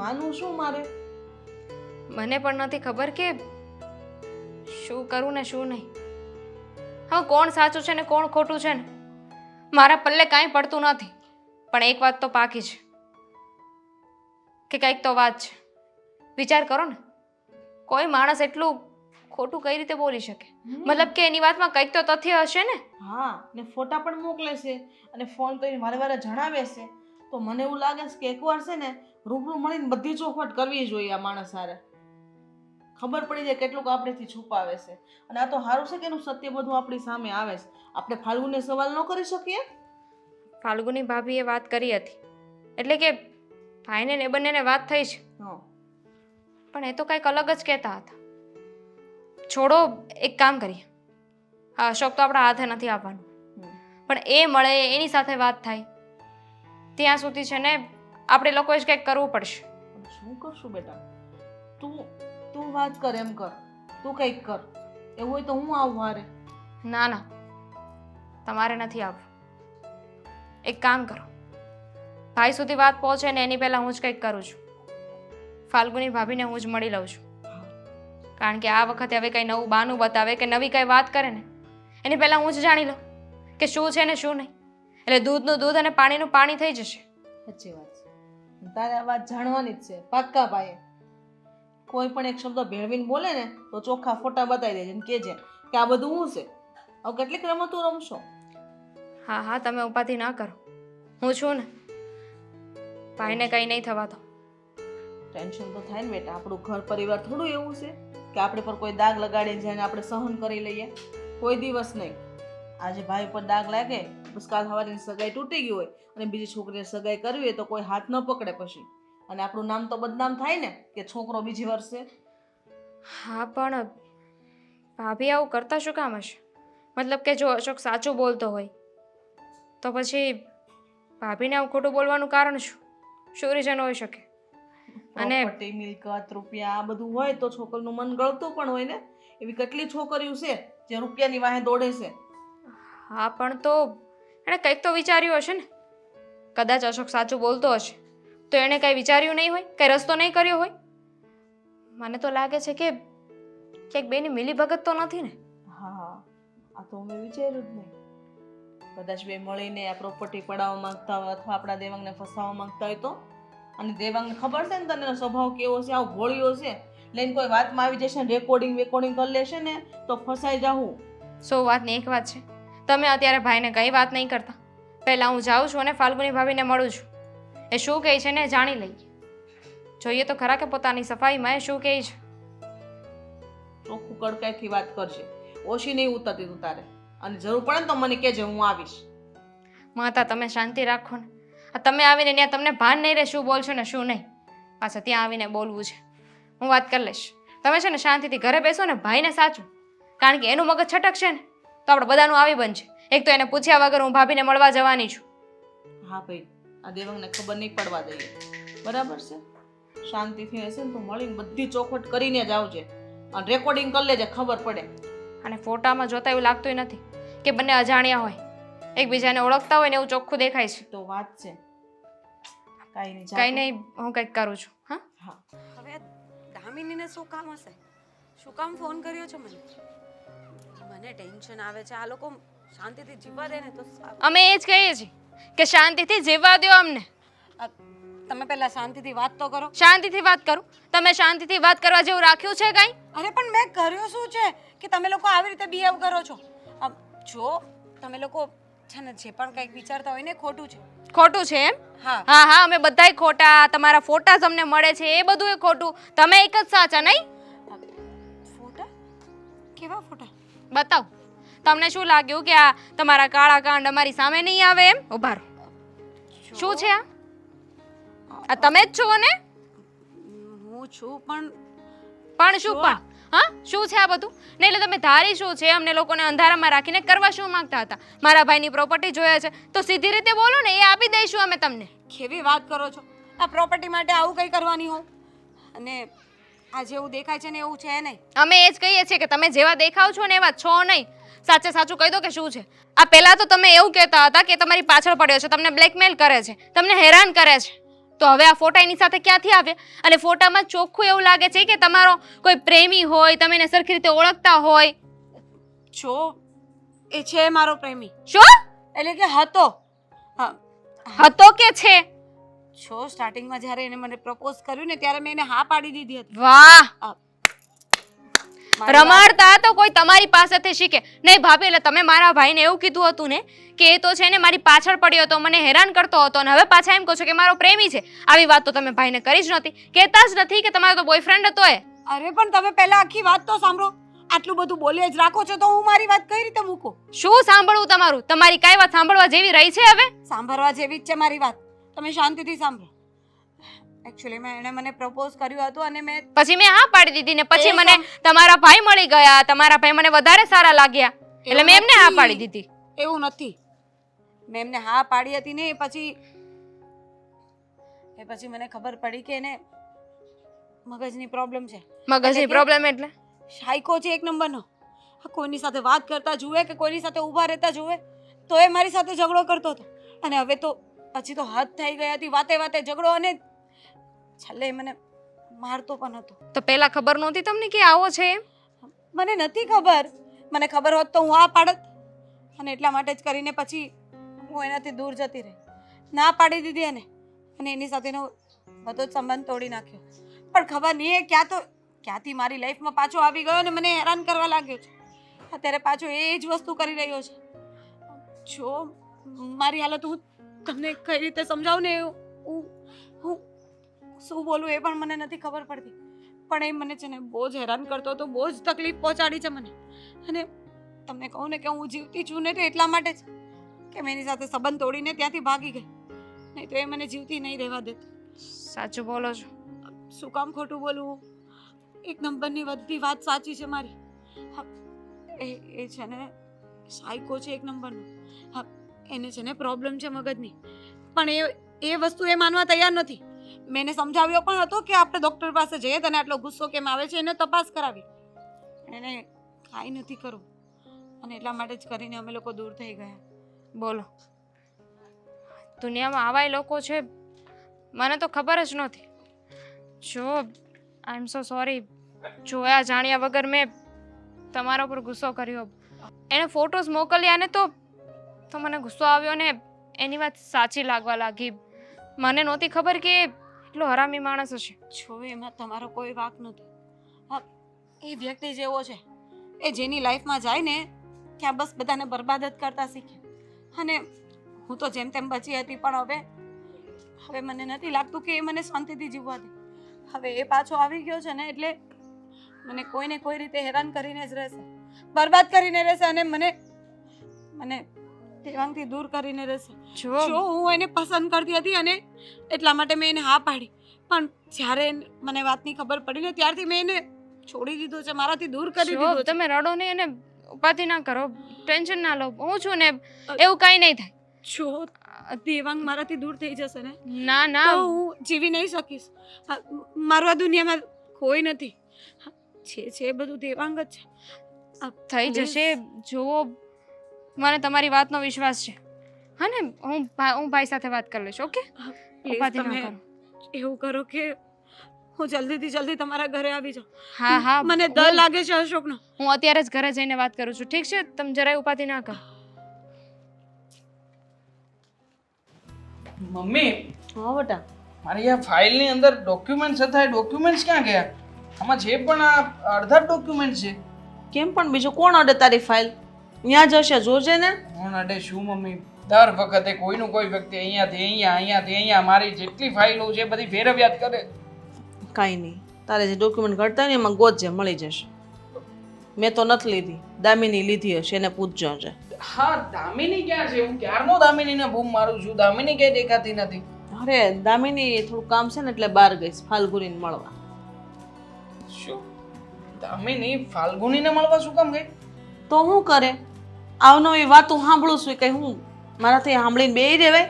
માનવું શું મારે? મને પણ નથી ખબર કે શું કરું ને શું નહીં. હવે કોણ સાચું છે ને કોણ ખોટું છે ને મારા પલ્લે કાંઈ પડતું નથી. પણ એક વાત તો પાકી છે કે કંઈક તો વાત છે. વિચાર કરો ને, કોઈ માણસ એટલું ખોટું કઈ રીતે બોલી શકે? મતલબ કે એની વાતમાં કંઈક તો તથ્ય હશે ને. હા, ને ફોટા પણ મોકલે છે અને ફોન કરીને વારે વારે જણાવે છે. તો મને એવું લાગે છે કે એકવાર છે ને રૂબરૂ મળીને બધી ચોખવટ કરવી જોઈએ આ માણસ હારે. ખબર પડી જાય કેટલુંક આપણેથી છુપાવે છે. અને આ તો સારું છે કે એનું સત્ય બધું આપણી સામે આવે છે. આપણે ફાલ્ગુને સવાલ ન કરી શકીએ? ફાલ્ગુની ભાભીએ વાત કરી હતી એટલે કે ભાઈને ને બંનેને વાત થઈ છે. પણ એ તો કંઈક અલગ જ કહેતા હતા. છોડો, એક કામ કરીએ. હા, અશોક તો આપણા હાથે નથી આવવાનું, પણ એ મળે, એની સાથે વાત થાય, ત્યાં સુધી છે ને આપણે લોકોએ જ કંઈક કરવું પડશે. શું કરશું બેટા? તું વાત કર, એમ કર, તું કંઈક કર. એવું હોય તો હું આવું હારે. ના, તમારે નથી આવવું. એક કામ કરો, ભાઈ સુધી વાત પહોંચે ને એની પહેલાં હું જ કંઈક કરું છું. ફાલ્ગુની ભાભીને હું જ મળી લઉં છું. કારણ કે આ વખતે હવે કંઈ નવું બહાનું બતાવે કે નવી કંઈ વાત કરે ને એની પહેલાં હું જ જાણી લઉં કે શું છે ને શું નહીં. એટલે દૂધનું દૂધ અને પાણીનું પાણી થઈ જશે. સાચી વાત છે. તારે આ વાત જાણવાની જ છે પાક્કા ભાઈ. કોઈ પણ એક શબ્દ ભેળવીને બોલે ને તો ચોખ્ખા ફોટા બતાવી દેજે ને કહેજે કે આ બધું શું છે. હવે કેટલીક રમતો રમશો? હા, તમે ઉપાધિ ના કરો, હું છું ને. ભાઈને કંઈ નહીં થવા દો. ટેન્શન તો થાય ને બેટા. આપણું ઘર પરિવાર થોડું એવું છે કે આપણે પર કોઈ દાગ લગાડીને જાય આપણે સહન કરી લઈએ. કોઈ દિવસ નહીં. આજે ભાઈ પર દાગ લાગે બસ કાલ સવારની સગાઈ તૂટી ગઈ હોય અને બીજી છોકરીને સગાઈ કરવી હોય તો કોઈ હાથ ન પકડે પછી. અને આપણું નામ તો બદનામ થાય ને કે છોકરો બીજી વર્ષે. હા, પણ ભાભી આવું કરતા શું કામ હશે? મતલબ કે જો અશોક સાચું બોલતો હોય તો પછી ભાભીને આવું ખોટું બોલવાનું કારણ શું? શું રીઝન હોઈ શકે? અને પ્રોપર્ટી, મિલકત, રૂપિયા આ બધું હોય તો છોકરીનું મન ગળતું પણ હોય ને. એવી કેટલી છોકરીઓ છે જે રૂપિયાની વાહે દોડે છે. હા, પણ તો એણે કંઈક તો વિચાર્યું હશે ને. કદાચ અશોક સાચું બોલતો હશે તો એણે કંઈ વિચાર્યું નહીં હોય, કંઈ રસ્તો નહીં કર્યો હોય. મને તો લાગે છે કે ક્યાંક બેની મિલીભગત તો નથી ને. હા, આ તો મેં વિચાર્યું જ નહીં. કદાચ બે મળીને આ પ્રોપર્ટી પડાવવા માંગતા હોય અથવા આપણા દેવાંગને ફસાવવા માંગતા હોય તો. અને દેવાંગને ખબર છે ને તને એનો સ્વભાવ કેવો છે, આવો ભોળિયો છે. લઈને કોઈ વાતમાં આવી જશે ને રેકોર્ડિંગ કરી લેશે ને તો ફસાઈ જાઉં. 100 વાતની એક વાત છે, તમે અત્યારે ભાઈને કંઈ વાત નહીં કરતા. પહેલાં હું જાઉં છું અને ફાલ્ગુની ભાભીને મળું છું. એ શું કહે છે ને એ જાણી લઈએ. જોઈએ તો ખરા કે પોતાની સફાઈમાં એ શું કહે છે. ચોખ્ખું કડકાઈથી વાત કરજે, ઓછી નહીં ઉતરતી તું તારે. અને જરૂર પડે ને તો મને કહેજે, હું આવીશ. માતા તમે શાંતિ રાખો ને. આ તમે આવીને ત્યાં તમને ભાન નહીં રહે શું બોલશો ને શું નહીં. પાછા ત્યાં આવીને બોલવું છે. હું વાત કરી લઈશ. તમે છે ને શાંતિથી ઘરે બેસો ને ભાઈને સાચું. કારણ કે એનું મગજ છટકશે ને તો આપણે બધાનું આવી બનશે. એક તો એને પૂછ્યા વગર હું ભાભીને મળવા જવાની છું. હા ભાઈ, આ દેવાંગને ખબર નહીં પડવા દઈએ, બરાબર છે? શાંતિથી હશે ને તો મળીને બધી ચોખવટ કરીને જ આવજે. અને રેકોર્ડિંગ કરી લેજે, ખબર પડે. અને ફોટામાં જોતા એવું લાગતું નથી કે બંને અજાણ્યા હોય, એકબીજાને ઓળખતા હોય ને એવું ચોખ્ખું દેખાય છે. તો વાત છે. કાંઈ નહીં, કંઈ નહીં, હું કંઈક કરું છું. હા, હા. હવે દામિનીને શું કામ હશે? શું કામ ફોન કર્યો છે મને? મને ટેન્શન આવે છે. આ લોકો શાંતિથી જીવવા દે ને તો સારું. અમે એ જ કહીએ છીએ કે શાંતિથી જીવવા દો અમને. તમે પહેલા શાંતિથી વાત તો કરો. શાંતિથી વાત કરું? તમે શાંતિથી વાત કરવા જેવું રાખ્યું છે કાંઈ? અરે પણ મેં કર્યો શું છે કે તમે લોકો આવી રીતે બિહેવ કરો છો? જો તમે લોકો છે ને જે પણ કંઈક વિચારતા હોય ને ખોટું છે. ખોટું છે એમ? હા હા હા, અમે બધાય ખોટા. તમારા ફોટા અમને મળે છે એ બધું એ ખોટું. તમે એક જ સાચા નહીં? ફોટા? કેવા ફોટા? બતાવ. તમને શું લાગ્યું કે આ તમારા કાળા કાંડ અમારી સામે નહીં આવે એમ? ઉભા રહો. શું છે આ? આ તમે જ છો ને? હું છું પણ શું પણ? હા, શું છે આ બધું? ને એટલે તમે ધારી શું છે? અમને લોકોને અંધારામાં રાખીને કરવા શું માંગતા હતા? મારા ભાઈની પ્રોપર્ટી જોઈએ છે તો સીધી રીતે બોલો ને, એ આપી દઈશું અમે તમને. કેવી વાત કરો છો? આ પ્રોપર્ટી માટે આવું કંઈ કરવાની હોવ? અને આ જેવું દેખાય છે ને એવું છે નહીં. અમે એ જ કહીએ છીએ કે તમે જેવા દેખાવ છો ને એવા છો નહીં. સાચે સાચું કહી દો કે શું છે આ. પહેલા તો તમે એવું કહેતા હતા કે તમારી પાછળ પડ્યો છે, તમને બ્લેકમેલ કરે છે, તમને હેરાન કરે છે. તો હવે આ ફોટા એની સાથે ક્યાંથી આવે? અને ફોટામાં ચોખ્ખું એવું લાગે છે કે તમારો કોઈ પ્રેમી હોય, તમે એને સરખી રીતે ઓળખતા હોય. જો એ છે મારો પ્રેમી. શું? એટલે કે હતો. હા, હતો કે છે? જો સ્ટાર્ટિંગમાં જ્યારે એને મને પ્રપોઝ કર્યું ને ત્યારે મેં એને હા પાડી દીધી હતી. વાહ, મારી રમાડતા તો કોઈ તમારી પાસેથી શીખે નહીં ભાભી. એટલે તમે મારા ભાઈને એવું કીધું હતું ને કે એ તો છે ને મારી પાછળ પડ્યો હતો, મને હેરાન કરતો હતો, અને હવે પાછા એમ કહો છો કે મારો પ્રેમી છે. આવી વાત તો તમે ભાઈને કરી જ નહોતી, કહેતા જ નથી કે તમારો તો બોયફ્રેન્ડ હતો એ. અરે પણ તમે પહેલા આખી વાત તો સાંભળો. આટલું બધું બોલે જ રાખો છો તો હું મારી વાત કઈ રીતે મૂકું? શું સાંભળવું તમારું? તમારી કઈ વાત સાંભળવા જેવી રહી છે હવે? સાંભળવા જેવી જ છે મારી વાત. તમે શાંતિથી સાંભળો. એકચ્યુઅલી મેં એને મને પ્રપોઝ કર્યું હતું અને મેં પછી મેં હા પાડી દીધી ને પછી મને તમારા ભાઈ મળી ગયા. તમારા ભાઈ મને વધારે સારા લાગ્યા એટલે મેં એમને હા પાડી દીધી. એવું નથી. મેં એમને હા પાડી હતી ને એ પછી મને ખબર પડી કે એને મગજની પ્રોબ્લેમ છે. મગજની પ્રોબ્લેમ એટલે? સાયકો છે એક નંબરનો. કોઈની સાથે વાત કરતા જુએ કે કોઈની સાથે ઊભા રહેતા જુએ તો એ મારી સાથે ઝઘડો કરતો હતો. અને હવે તો પછી તો હદ થઈ ગઈ હતી, વાતે વાતે ઝઘડો, અને છેલ્લે મને મારતો પણ હતો. તો પહેલા ખબર નહોતી તમને કે આવો છે એમ? મને નથી ખબર. મને ખબર હોત તો હું આ પાડત. અને એટલા માટે જ કરીને પછી હું એનાથી દૂર જતી રહી. ના પાડી દીધી એને, અને એની સાથેનો બધો જ સંબંધ તોડી નાખ્યો. પણ ખબર નહીં એ ક્યાંથી મારી લાઈફમાં પાછો આવી ગયો અને મને હેરાન કરવા લાગ્યો છે. અત્યારે પાછો એ જ વસ્તુ કરી રહ્યો છે. જો મારી હાલત હું તમને કઈ રીતે સમજાવું ને, હું શું બોલું એ પણ મને નથી ખબર પડતી. પણ એ મને છે ને બહુ જ હેરાન કરતો હતો, બહુ જ તકલીફ પહોંચાડી છે મને. અને તમને કહું ને કે હું જીવતી છું ને તો એટલા માટે જ કે મેં એની સાથે સંબંધ તોડીને ત્યાંથી ભાગી ગઈ. નહીં તો એ મને જીવતી નહીં રહેવા દેતી. સાચું બોલો છો? શું કામ ખોટું બોલવું? એક નંબરની બધી વાત સાચી છે મારી. હા, એ છે ને સાયકો છે એક નંબરનો. હા, એને છે ને પ્રોબ્લેમ છે મગજની. પણ એ વસ્તુ એ માનવા તૈયાર નથી. મેં એને સમજાવ્યો પણ હતો કે આપણે ડૉક્ટર પાસે જઈએ, તને આટલો ગુસ્સો કેમ આવે છે એને તપાસ કરાવી. એને કાંઈ નથી કરવું અને એટલા માટે જ કરીને અમે લોકો દૂર થઈ ગયા. બોલો દુનિયામાં આવાય લોકો છે મને તો ખબર જ નહોતી. જો આઈ એમ સો સોરી, જોયા જાણ્યા વગર મેં તમારા ઉપર ગુસ્સો કર્યો. એને ફોટોઝ મોકલ્યા ને તો મને ગુસ્સો આવ્યો ને એની વાત સાચી લાગવા લાગી. મને નહોતી ખબર કે એ એટલો હરામી માણસ હશે. જો એમાં તમારો કોઈ વાંક નથી. હા, એ વ્યક્તિ જેવો છે એ જેની લાઈફમાં જાય ને ત્યાં બસ બધાને બરબાદ જ કરતા શીખે. અને હું તો જેમ તેમ બચી હતી, પણ હવે મને નથી લાગતું કે એ મને શાંતિથી જીવવા દે. હવે એ પાછો આવી ગયો છે ને એટલે મને કોઈને કોઈ રીતે હેરાન કરીને જ રહેશે, બરબાદ કરીને રહેશે અને મને દેવાંગથી દૂર કરીને રહેશે. જો હું એને પસંદ કરતી હતી અને એટલા માટે મેં એને હા પાડી, પણ જ્યારે મને વાતની ખબર પડી ને ત્યારથી મેં એને છોડી દીધો છે, મારાથી દૂર કરી દીધો છે. તમે રડો નહીં અને ઉપાધિ ના કરો, ટેન્શન ના લો. હું છું ને, એવું કઈ નહીં થાય. જો દેવાંગ મારાથી દૂર થઈ જશે ને ના ના, તો હું જીવી નહીં શકીશ. મારું આ દુનિયામાં કોઈ નથી, છે બધું દેવાંગ જ છે. થઈ જશે. જુઓ, મને તમારી વાતનો વિશ્વાસ છે. હા ને, હું ભાઈ સાથે વાત કરી લઈશ. ઓકે, ઉપાધિ ના તમે કરો. એવું કરો કે હું જલ્દીથી જલ્દી તમારા ઘરે આવી જાઉં. હા હા, મને ડર લાગે છે અશોકનો. હું અત્યારે જ ઘરે જઈને વાત કરું છું. ઠીક છે, તમે જરાય ઉપાધિ ના કરો. મમ્મી, હા બેટા, મારી આ ફાઇલની અંદર ડોક્યુમેન્ટ્સ હતા, એ ડોક્યુમેન્ટ્સ ક્યાં ગયા? આમાં જે પણ આ અડધા ડોક્યુમેન્ટ છે. કેમ પણ બીજું કોણ અડે તારી ફાઇલ? ત્યાં જશે, જોજે ને. કોણ અડે શું મમ્મી? દર વખતે કોઈનું કોઈ વ્યક્તિ અહીંયાથી અહીંયા, અહીંયાથી અહીંયા મારી જેટલી ફાઇલો છે બધી ફેરવ્યા જ કરે. કાંઈ નહીં, તારે જે ડોક્યુમેન્ટ ઘડતા ને એમાં ગોતજે, મળી જશે. મેં તો નથી લીધી, દામિની લીધી હશે, એને પૂછજો છે. હા, દામિની ક્યાં છે? હું ક્યારનો દામિનીને બૂમ મારું છું, દામિની ક્યાંય દેખાતી નથી. અરે દામિની થોડું કામ છે ને એટલે બહાર ગઈ છે ફાલ્ગુનીને મળવા. શું? દામિની ફાલ્ગુનીને મળવા શું કામ ગઈ? તો હું કરે? આવનો એ વાત હું સાંભળું છું, કઈ હું મારાથી સાંભળીને બેહી રહેવાય?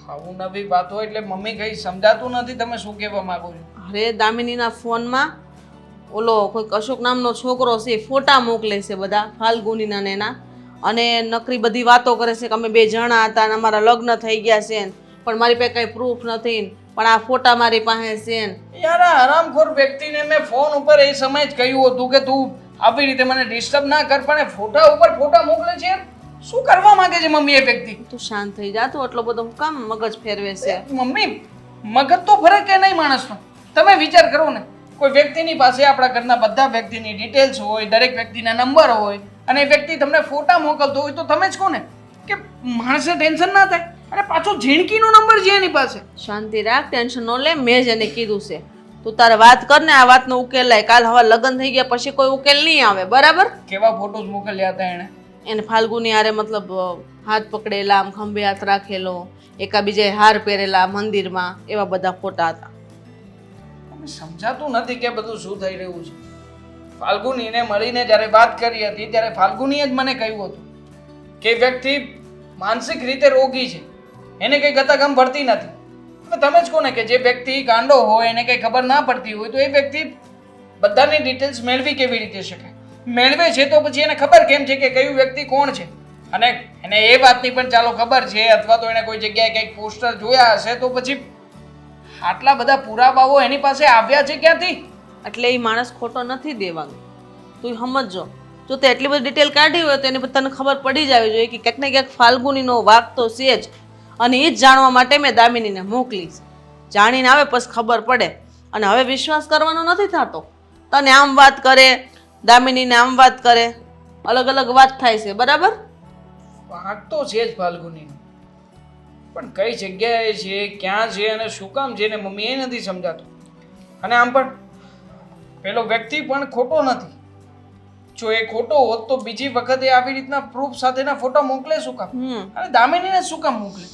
આવું નવી વાત હોય એટલે મમ્મી કઈ સમજાતું નથી તમે શું કહેવા માંગો છો. અરે દામિનીના ફોનમાં ઓલો કોઈક અશોક નામનો છોકરો છે, ફોટા મોકલે છે બધા ફાલ્ગુનીના ને એના, અને નકરી બધી વાતો કરે છે કે અમે બે જણા હતા અને અમારા લગ્ન થઈ ગયા છે, પણ મારી પાસે કઈ પ્રૂફ નથી, પણ આ ફોટા મારી પાસે છે. યાર, આ હરામખોર વ્યક્તિને મેં ફોન ઉપર એ સમય જ કહ્યું હતું કે તું આવી રીતે મને ડિસ્ટર્બ ના કર, પણ એ ફોટા ઉપર ફોટા મોકલે છે. યાર, શું કરવા માંગે છે મમ્મી એ વ્યક્તિ? તું શાંત થઈ જા, તું એટલો બધો હું કામ મગજ ફેરવે છે? મમ્મી, મગજ તો ફરે કે નહીં માણસનો? તમે વિચાર કરો ને, કોઈ વ્યક્તિની પાસે આપણા ઘરના બધા વ્યક્તિની ડિટેલ્સ હોય, દરેક વ્યક્તિના નંબર હોય, અને એ વ્યક્તિ તમને ફોટા મોકલતો હોય તો તમે જ કોને કે માણસને ટેન્શન ના થાય? અને પાછો ઝીણકીનો નંબર છે એની પાસે. શાંતિ રાખ, ટેન્શન ન લે, મેં જ એને કીધું છે. તું તારે વાત કર ને, આ વાતનો ઉકેલ લાય. કાલ હવે લગ્ન થઈ ગયા પછી કોઈ ઉકેલ નહીં આવે, બરાબર? કેવા ફોટોઝ મોકલ્યા હતા એને? એને ફાલ્ગુની હારે મતલબ હાથ પકડેલા, આમ ખંભે હાથ રાખેલો, એકાબીજે હાર પહેરેલા મંદિરમાં, એવા બધા ફોટા હતા. મને સમજાતું નથી કે બધું શું થઈ રહ્યું છે. ફાલ્ગુનીને મળીને જ્યારે વાત કરી હતી ત્યારે ફાલ્ગુનીએ જ મને કહ્યું હતું કે વ્યક્તિ માનસિક રીતે રોગી છે, એને કંઈ ગતાગમ પડતી નથી. હવે તમે જ કોને કે જે વ્યક્તિ ગાંડો હોય, એને કંઈ ખબર ના પડતી હોય, તો એ વ્યક્તિ બધાની ડિટેલ્સ મેળવી કેવી રીતે શકે? મેળવે છે તો પછી એને ખબર કેમ છે કે કયું વ્યક્તિ કોણ છે? અને એને એ વાતની પણ ચાલો ખબર છે, અથવા તો એને કોઈ જગ્યાએ કંઈક પોસ્ટર જોયા હશે, તો પછી આટલા બધા પુરાવાઓ એની પાસે આવ્યા છે ક્યાંથી? એટલે એ માણસ ખોટો નથી દેવાનો, તું સમજજો. જો તે એટલી બધી ડિટેલ કાઢી હોય તો એની પર તને ખબર પડી જવી જોઈએ કે ક્યાંક ને ક્યાંક ફાલ્ગુનીનો વાક તો છે જ, અને એ જ જાણવા માટે મેં દામિનીને મોકલીશ. જાણીને આવે પછી ખબર પડે. અને હવે વિશ્વાસ કરવાનો નથી થતો. તને આમ વાત કરે, દામિનીને આમ વાત કરે, અલગ અલગ વાત થાય છે, બરાબર? વાંક તો છે જ ફાલ્ગુનીનો, પણ કઈ જગ્યાએ છે, ક્યાં છે અને શું કામ છે ને મમ્મી એ નથી સમજાતું. અને આમ પણ પેલો વ્યક્તિ પણ ખોટો નથી. જો એ ખોટો હોત તો બીજી વખતે આવી રીતના પ્રૂફ સાથેના ફોટો મોકલે શું કામ? અને દામિનીને શું કામ મોકલે?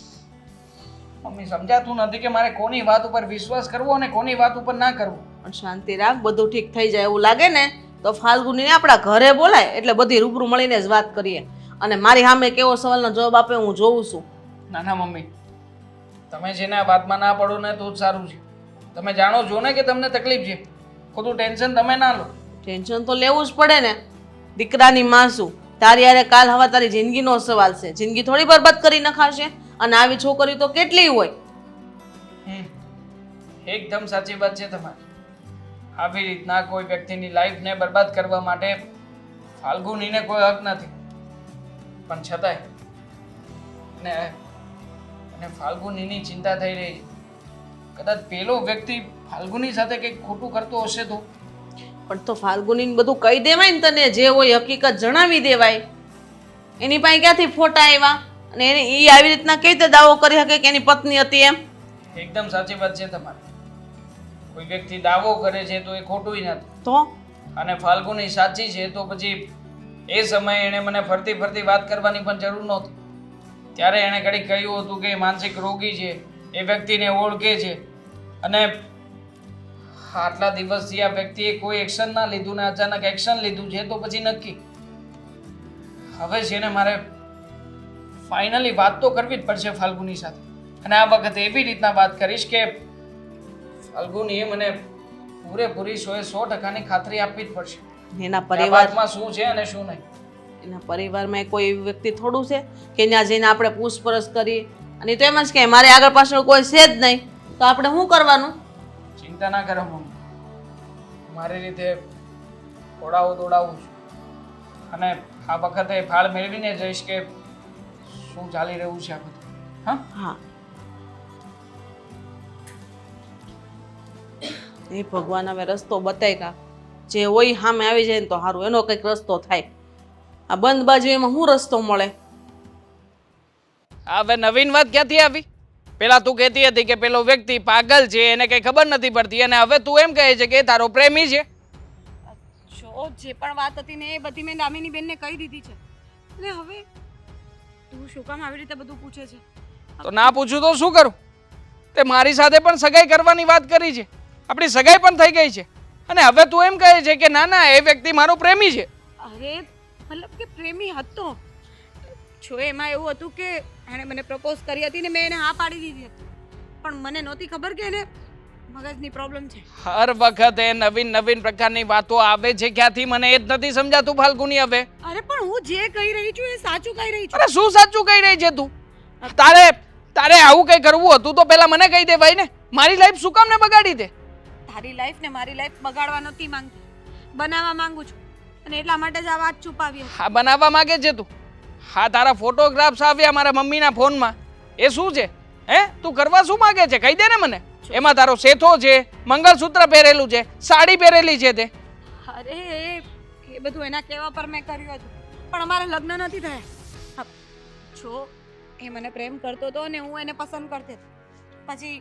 મમ્મી સમજાતું નથી કે મારે કોની વાત ઉપર વિશ્વાસ કરવો અને કોની વાત ઉપર ના કરવો. પણ શાંતિ રાખ, બધું ઠીક થઈ જાય. એવું લાગે ને તો ફાલ્ગુનીને આપણા ઘરે બોલાય, એટલે બધી રૂબરૂ મળીને જ વાત કરીએ. અને મારી સામે કેવો સવાલનો જવાબ આપે હું જોઉં છું. ના ના મમ્મી, તમે જેને આ વાતમાં ના પડો ને તો જ સારું છે. તમે જાણો છો ને કે તમને તકલીફ છે, ખોટું ટેન્શન તમે ના લો. ટેન્શન તો લેવું જ પડે ને, દીકરાની માં છું. તારી યારે કાલ હવે તારી જિંદગીનો સવાલ છે, જિંદગી થોડી બરબાદ કરી નખાશે. અને આવી છોકરી તો કેટલી હોય. હમ, એકદમ સાચી વાત છે તમારી. આવી રીતના કોઈ વ્યક્તિની લાઈફને બરબાદ કરવા માટે ફાલ્ગુનીને કોઈ હક નથી, પણ છતાંય અને ફાલ્ગુનીની ચિંતા થઈ રહી છે. કદાચ પેલો વ્યક્તિ ફાલ્ગુની સાથે કંઈક ખોટું કરતો હશે તો. પણ તો ફાલ્ગુનીને બધું કહી દેવાય ને, તને જે હોય હકીકત જણાવી દેવાય. એની પાસે ક્યાંથી ફોટા આવ્યા અને એને એ આવી રીતના કઈ રીતે દાવો કરી શકે કે એની પત્ની હતી એમ? એકદમ સાચી વાત છે તમારી. કોઈ વ્યક્તિ દાવો કરે છે તો એ ખોટું નથી, તો અને ફાલ્ગુની સાચી છે તો પછી એ સમયે એણે મને ફરતી ફરતી વાત કરવાની પણ જરૂર નહોતી. ત્યારે એણે ઘડી કહ્યું હતું કે એ માનસિક રોગી છે, એ વ્યક્તિને ઓળખે છે, અને આટલા દિવસથી આ વ્યક્તિએ કોઈ એક્શન ના લીધું ને અચાનક એક્શન લીધું છે તો પછી નક્કી હવે છે ને મારે ફાઇનલી વાત તો કરવી જ પડશે ફાલ્ગુની સાથે. અને આ વખતે એવી રીતના વાત કરીશ કે ફાલ્ગુનીએ મને પૂરેપૂરી 100% ખાતરી આપવી જ પડશે એના કે આ પરિવાર વાતમાં શું છે અને શું નહીં. એના પરિવારમાં કોઈ એવી વ્યક્તિ થોડું છે કે ત્યાં જઈને આપણે પૂછપરછ કરીએ? અને એ તો એમ જ કે મારે આગળ પાછળ કોઈ છે જ નહીં, તો આપણે શું કરવાનું? ચિંતા ના કરો મમ્મી, મારી રીતે ઓડાવું દોડાવું છું, અને આ વખતે ફાળ મેળવીને જઈશ કે શું ચાલી રહ્યું છે આ બધું. હા, હા, એ ભગવાન હવે રસ્તો બતાવ્યા. જે હોય સામે આવી જાય ને તો સારું, એનો કંઈક રસ્તો થાય. આ બંધ બાજુ એમાં શું રસ્તો મળે? હવે નવીન વાત ક્યાંથી આવી? પેલા તું કહેતી હતી કે પેલો વ્યક્તિ પાગલ છે, એને કઈ ખબર નથી પડતી, અને હવે તું એમ કહે છે કે એ તારો પ્રેમી છે. જો જે પણ વાત હતી ને એ બધી મેં દામિની બેનને કહી દીધી છે. અને હવે તું શું કામ આવી રીતે બધું પૂછે છે? તો ના પૂછું તો શું કરું? તે મારી સાથે પણ સગાઈ કરવાની વાત કરી છે, આપણી સગાઈ પણ થઈ ગઈ છે, અને હવે તું એમ કહે છે કે ના ના એ વ્યક્તિ મારો પ્રેમી છે. અરે મતલબ કે પ્રેમી હતો. જો એમાં એવું હતું કે એણે મને પ્રપોઝ કરી હતી ને મેં એને હા પાડી દીધી હતી, પણ મને નહોતી ખબર કે એને મગજની પ્રોબ્લેમ છે. હર વખતે નવીન નવીન પ્રકારની વાતો આવે છે, ક્યાંથી મને એ જ નથી સમજાતું ફાલ્ગુની. હવે અરે પણ હું જે કહી રહી છું એ સાચું કહી રહી છું. અરે શું સાચું કહી રહી છે તું? તારે આવું કઈ કરવું હતું તો પેલા મને કહી દે ભાઈ ને. મારી લાઈફ શું કામ ને બગાડી દે? તારી લાઈફ ને મારી લાઈફ બગાડવા નથી માંગતી, બનાવવા માંગુ છું, અને એટલા માટે જ આ વાત છુપાવી હતી. હા, બનાવવા માંગે છે તું? હા, તારા ફોટોગ્રાફ્સ આવ્યા મારા મમ્મીના ફોનમાં, એ શું છે? હે, તું કરવા શું માંગે છે? કહી દે ને મને. એમાં તારો સેથો છે, મંગળસૂત્ર પહેરેલું છે, સાડી પહેરેલી છે તે. અરે એ બધું એના કહેવા પર મેં કર્યું હતું, પણ અમારે લગ્ન નથી થયા. હા, જો એ મને પ્રેમ કરતો હતો ને હું એને પસંદ કરતી હતી, પછી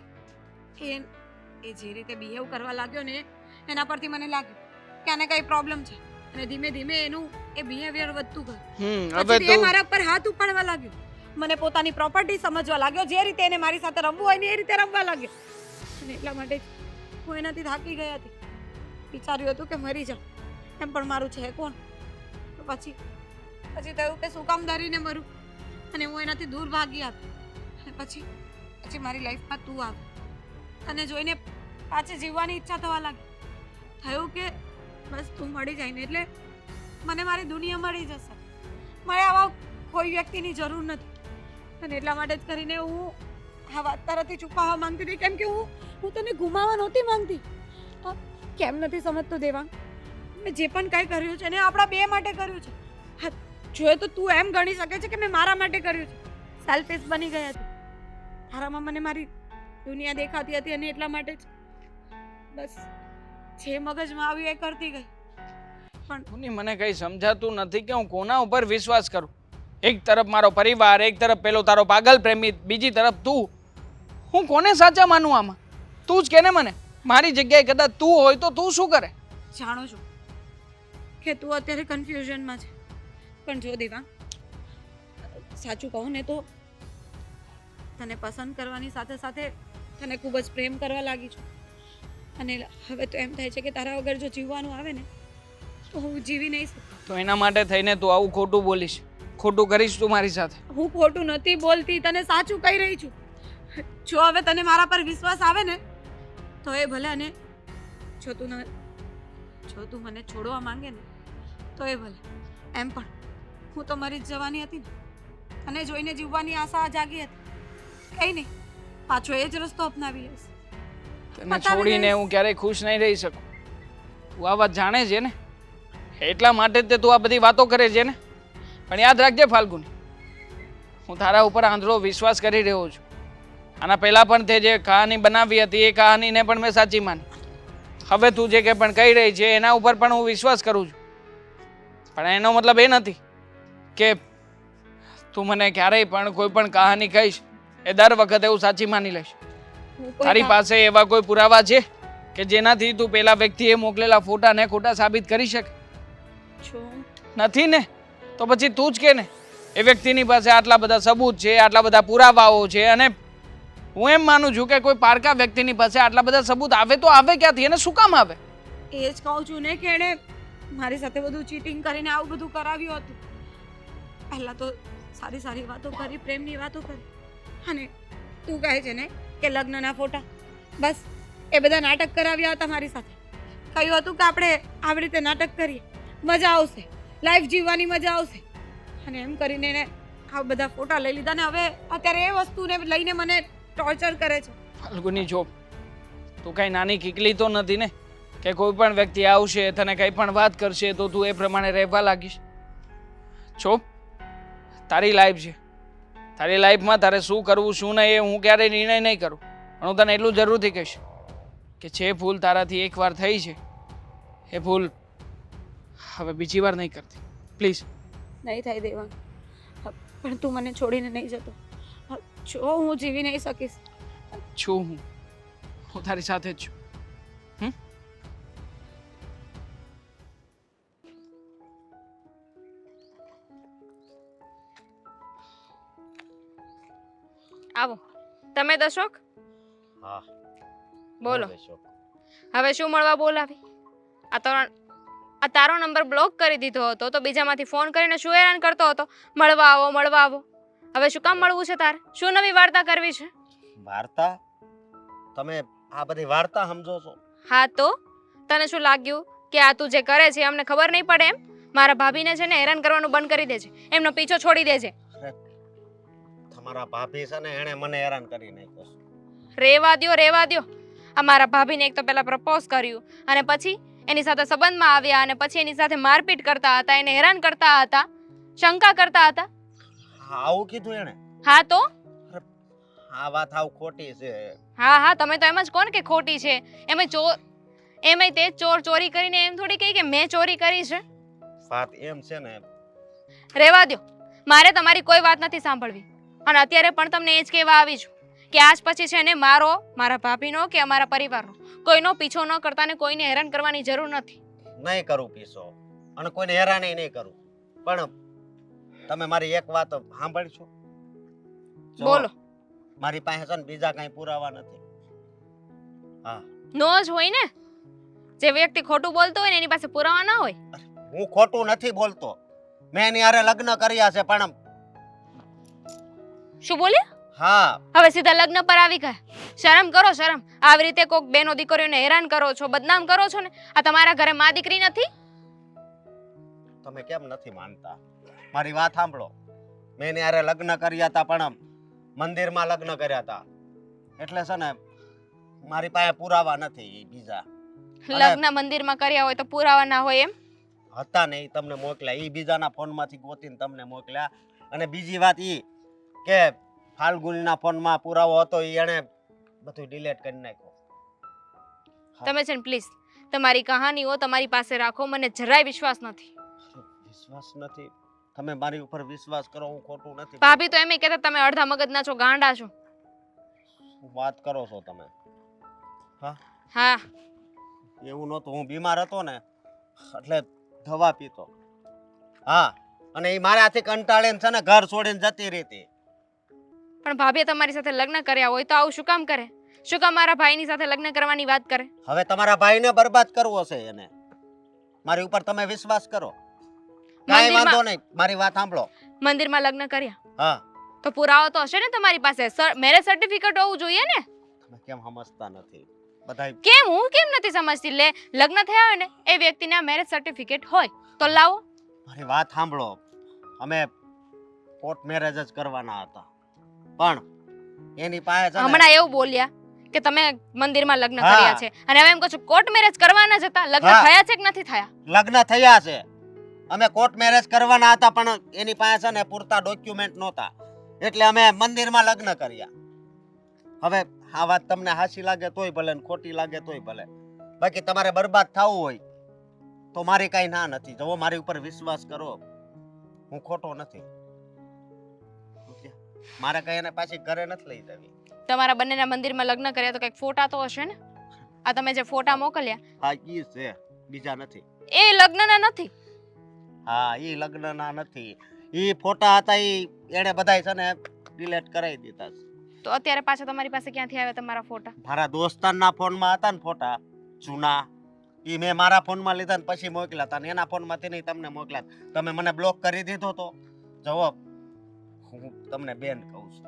એ જે રીતે બિહેવ કરવા લાગ્યો ને એના પરથી મને લાગ્યું કે આને કઈ પ્રોબ્લેમ છે, અને ધીમે ધીમે એનું એ બિહેવિયર વધતું ગયું. હવે પછી એ મારા પર હાથ ઉપાડવા લાગ્યો, મને પોતાની પ્રોપર્ટી સમજવા લાગ્યો, જે રીતે એને મારી સાથે રમવું હોય ને એ રીતે રમવા લાગ્યો. અને એટલા માટે જ હું એનાથી થાકી ગઈ હતી. વિચાર્યું હતું કે મરી જાઉં, એમ પણ મારું છે કોણ? તો પછી થયું કે શું કામ ધરીને મરું, અને હું એનાથી દૂર ભાગી આવી. અને પછી મારી લાઈફમાં તું આવી, અને જોઈને પાછી જીવવાની ઈચ્છા થવા લાગી. થયું કે બસ તું મળી જાય ને એટલે મને મારી દુનિયા મળી જશે, મારે આવા કોઈ વ્યક્તિની જરૂર નથી. અને એટલા માટે જ કરીને હું આ વાત તારાથી છુપાવવા માંગતી હતી, કેમ કે હું તને ગુમાવવા નહોતી માંગતી. કેમ નથી સમજતો દેવાંગ? મેં જે પણ કાંઈ કર્યું છે ને આપણા બે માટે કર્યું છે. હા, જોઈએ તો તું એમ ગણી શકે છે કે મેં મારા માટે કર્યું છે. સેલ્ફિશ બની ગઈ હતી, તારામાં મને મારી દુનિયા દેખાતી હતી, અને એટલા માટે જ બસ જે મગજમાં આવ્યું એ કરતી ગઈ. પણ મને કઈ સમજાતું નથી કે હું કોના ઉપર વિશ્વાસ કરું. એક તરફ મારો પરિવાર, એક તરફ પેલો તારો પાગલ પ્રેમી, બીજી તરફ તું. હું કોને સાચા માનું આમાં? તું જ કે ને મને. મારી જગ્યાએ કદાચ તું હોય તો તું શું કરે? જાણું છું કે તું અત્યારે કન્ફ્યુઝનમાં છે, પણ જો દેવાંગ, સાચું કહું ને તો તને પસંદ કરવાની સાથે સાથે તને ખૂબ જ પ્રેમ કરવા લાગી છું. અને હવે તો એમ થાય છે કે તારા વગર જો જીવવાનું આવે ને તો હું જીવી નહીં શકું. તો એના માટે થઈને તું આવું ખોટું બોલીશ, ખોટું કરીશ તું મારી સાથે? હું ખોટું નથી બોલતી, તને સાચું કહી રહી છું. જો હવે તને મારા પર વિશ્વાસ આવે ને તો એ ભલે, અને જો તું મને છોડવા માંગે ને તો એ ભલે. એમ પણ હું તો મરી જ જવાની હતી ને, અને જોઈને જીવવાની આશા જાગી હતી. કઈ નહીં, પાછો એ જ રસ્તો અપનાવી લઈશ. તને બતાવી છોડીને દઈશ. હું ક્યારેય ખુશ નહીં રહી શકું. તું આ વાત જાણે છે ને, એટલા માટે જ તે તું આ બધી વાતો કરે છે ને. પણ યાદ રાખજે ફાલ્ગુની, હું તારા ઉપર આંધળો વિશ્વાસ કરી રહ્યો છું. આના પહેલાં પણ તે જે કહાની બનાવી હતી એ કહાનીને પણ મેં સાચી માની. હવે તું જે કંઈ પણ કહી રહી છે એના ઉપર પણ હું વિશ્વાસ કરું છું. પણ એનો મતલબ એ નથી કે તું મને ક્યારેય પણ કોઈ પણ કહાની કહીશ એ દર વખતે હું સાચી માની લઈશ. હું કોઈ તારી કામ- પાસે એવા કોઈ પુરાવા છે કે જેનાથી તું પેલા વ્યક્તિએ મોકલેલા ફોટાને ખોટા સાબિત કરી શકે? છું. નથી ને? તો પછી તું જ કે ને, એ વ્યક્તિની પાસે આટલા બધા સબૂત છે, આટલા બધા પુરાવાઓ છે, અને હું એમ માનું છું કે કોઈ પારકા વ્યક્તિની પાસે આટલા બધા સબૂત આવે તો આવે ક્યાંથી અને શું કામ આવે? એ જ કહું છું ને કે એણે મારી સાથે બધું ચીટિંગ કરીને આવું બધું કરાવ્યું હતું. પહેલા તો સારી સારી વાતો કરી, પ્રેમની વાતો કરી, અને તું કહે છે ને કે લગ્નના ફોટા, બસ એ બધા નાટક કરાવ્યા હતા મારી સાથે. કહ્યું હતું કે આપણે આવી રીતે નાટક કરીએ, મજા આવશે, લાઈફ જીવવાની મજા આવશે, અને એમ કરીને એને આ બધા ફોટા લઈ લીધા ને હવે અત્યારે એ વસ્તુને લઈને મને ટોર્ચર કરે છે. ફાલ્ગુની જો, તું કઈ નાની કીકલી તો નથી ને કે કોઈ પણ વ્યક્તિ આવશે તને કંઈ પણ વાત કરશે તો તું એ પ્રમાણે રહેવા લાગીશ. જો, તારી લાઈફ છે, તારી લાઈફમાં તારે શું કરવું શું નહીં એ હું ક્યારેય નિર્ણય નહીં કરું. પણ હું તને એટલું જરૂરથી કહીશ કે જે ભૂલ તારાથી એકવાર થઈ છે એ ભૂલ હવે બીજી વાર નહીં કરતી, પ્લીઝ. નહીં થાય દેવાંગ, પણ તું મને છોડીને નહીં જતો. જો હું જીવી નહીં શકીશ. છું હું તારી સાથે જ છું. આવો તમે દશોક હા બોલો. બેસો. હવે શું મળવા બોલાવી? આ તારો નંબર બ્લોક કરી દીધો હતો તો બીજામાંથી ફોન કરીને શું હેરાન કરતો હતો? મળવા આવો મળવા આવો. હવે શું કામ મળવું છે તારે? શું નવી વાર્તા કરવી છે? વાર્તા? તમે આ બધી વાર્તા સમજો છો? હા તો તને શું લાગ્યું કે આ તું જે કરે છે અમને ખબર નહીં પડે એમ? મારા ભાભીને છે ને હેરાન કરવાનું બંધ કરી દેજે, એમનો પીછો છોડી દેજે. તમારા ભાભી છે ને એણે મને હેરાન કરી નાખ્યો છે. રેવા દ્યો. આ મારા ભાભીને એક તો પહેલા પ્રપોઝ કર્યું અને પછી એની સાથે સંબંધમાં આવ્યા અને પછી એની સાથે મારપીટ કરતા હતા, એને હેરાન કરતા હતા, શંકા કરતા હતા. હા, આવું કીધું એણે? હા તો આ વાત હાવ ખોટી છે. હા તમે તો એમ જ કોણ કે ખોટી છે? એમાંય તે ચોરી કરીને એમ થોડી કહી કે મેં ચોરી કરી છે. વાત એમ છે ને, રેવા દ્યો, મારે તમારી કોઈ વાત નથી સાંભળવી. અને અત્યારે પણ તમને એ જ કહેવા આવી છું કે આજ પછી છે ને મારા ભાભીનો કે અમારા પરિવારનો કોઈનો પીછો ન કરતા ને કોઈને હેરાન કરવાની જરૂર નથી. નહીં કરું પીસો અને કોઈને હેરાન નહીં કરું. પણ તમે મારી એક વાત સાંભળશો? જો, બોલો. મારી પાસે છે ને બીજા કઈ પુરાવા નથી. હા, નો જ હોય ને. જે વ્યક્તિ ખોટું બોલતો હોય ને એની પાસે પુરાવા ના હોય. હું ખોટું નથી બોલતો. મેં એની હારે લગ્ન કર્યા છે. પણ શું બોલ્યા? હા, હવે સીધા લગ્ન પર આવી ગયા. શરમ કરો, શરમ. આવી રીતે કોક બેનો દીકરીઓને હેરાન કરો છો, બદનામ કરો છો ને. આ તમારા ઘરે માં દીકરી નથી? તમે કેમ નથી માનતા? મારી વાત સાંભળો. મેં એની હારે લગ્ન કર્યા હતા પણ મંદિરમાં લગ્ન કર્યા હતા. એટલે છે ને મારી પાસે પુરાવા નથી બીજા. લગ્ન મંદિરમાં કર્યા હોય તો પુરાવા ના હોય એમ? હતા ને ઈ તમને મોકલ્યા. ઈ બીજાના ફોનમાંથી ગોતીને તમને મોકલ્યા. અને બીજી વાત ઈ કે ફાલ્ગુનીના ફોનમાં પુરાવો હતો ઈ એણે બધું ડિલીટ કરી નાખ્યો. તમે છે ને પ્લીઝ તમારી કહાનીઓ તમારી પાસે રાખો, મને જરાય વિશ્વાસ નથી. વિશ્વાસ નથી? તમે મારી ઉપર વિશ્વાસ કરો, હું ખોટું નથી. ભાભી તો એમ કહેતા તમે અડધા મગજના છો, ગાંડા છો. શું વાત કરો છો તમે? હા એવું નહોતું. હું બીમાર હતો ને એટલે દવા પીતો. હા, અને ઈ મારાથી કંટાળીને છે ને ઘર છોડીને જતી રહેતી. પણ ભાભીએ તમારી સાથે લગ્ન કર્યા હોય તો આવું શું કામ કરે? શું કામ મારા ભાઈની સાથે લગ્ન કરવાની વાત કરે? હવે તમારા ભાઈને બરબાદ કરવો છે એને. મારી ઉપર તમે વિશ્વાસ કરો. કાંઈ વાંધો નહીં, મારી વાત સાંભળો. મંદિરમાં લગ્ન કર્યા હા, તો પુરાવો તો હશે ને તમારી પાસે? મેરેજ સર્ટિફિકેટ હોવું જોઈએ ને? તમે કેમ સમજતા નથી? બધાય કેમ? હું કેમ નથી સમજતી? લે, લગ્ન થયા હોય ને એ વ્યક્તિના મેરેજ સર્ટિફિકેટ હોય તો લાવો. મારી વાત સાંભળો. અમે કોર્ટ મેરેજ જ કરવાના હતા. પણ એની પાસે છે ને હમણાં એવું બોલ્યા કે તમે મંદિરમાં લગ્ન હા. કર્યા છે અને હવે એમ કહો છો કોર્ટ મેરેજ કરવાના જ હતા. લગ્ન હા. થયા છે કે નથી થયા? લગ્ન થયા છે. અમે કોર્ટ મેરેજ કરવાના હતા પણ એની પાસે છે ને પૂરતા ડોક્યુમેન્ટ નહોતા એટલે અમે મંદિરમાં લગ્ન કર્યા. હવે આ વાત તમને હાચી લાગે તોય ભલે ને ખોટી લાગે તોય ભલે, બાકી તમારે બરબાદ થવું હોય તો મારી કાંઈ ના નથી. જો મારી ઉપર વિશ્વાસ કરો, હું ખોટો નથી. મારે કઈ એને પાછી ઘરે નથી લઈ જવી. તમારા બંનેના મંદિરમાં લગ્ન કર્યા તો કંઈક ફોટા તો હશે ને? આ તમે જે ફોટા મોકલ્યા હા ઈ છે, બીજા નથી. એ લગ્નના નથી. હા ઈ લગ્નના નથી. ઈ ફોટા હતા ઈ એણે બધાય છે ને ડિલીટ કરાવી દીધા છે. તો અત્યારે પાછા તમારી પાસે ક્યાંથી આવ્યા તમારા ફોટા? મારા દોસ્તારના ફોનમાં હતા ને ફોટા જૂના, ઈ મેં મારા ફોનમાં લીધા ને પછી મોકલ્યા હતા ને એના ફોનમાંથી નહીં તમને મોકલ્યા. તમે મને બ્લોક કરી દીધો તો જવાબ હું તમને બેન કહું છું.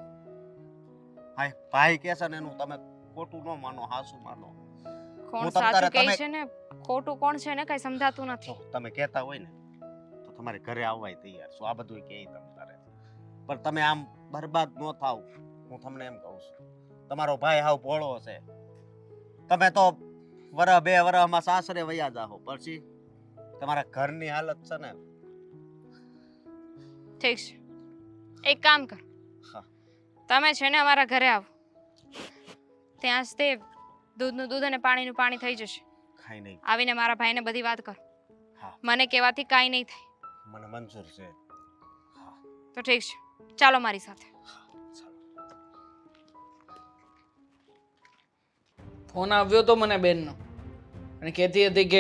હા ભાઈ કહે છે ને એનું તમે ખોટું ન માનો, હાસું માનો. કોણ હું તમ સાચું તારે કહે તમે- છે ને ખોટું કોણ છે ને કઈ સમજાતું નથી. જો તમે કહેતા હોય ને તો તમારે ઘરે આવવાય તૈયાર છું. આ બધું કહે તમ તારે, પણ તમે આમ બરબાદ ન થાવ. હું તમને એમ કહું છું, તમારો ભાઈ હાવ ભોળો છે. તમે તો વરહ બે વરહમાં સાસરે વયા જાઓ પછી તમારા ઘરની હાલત છે ને. ઠીક છે, એક કામ કર. હા. તમે છે ને અમારા ઘરે આવો, ત્યાં જ તે દૂધનું દૂધ અને પાણીનું પાણી થઈ જશે. ખાઈ નહીં. આવીને મારા ભાઈને બધી વાત કર. હા. મને કહેવાથી કાંઈ નહીં થાય. મને મંજૂર છે. હા તો ઠીક છે, ચાલો મારી સાથે. ફોન આવ્યો તો મને બેનનો અને કહેતી હતી કે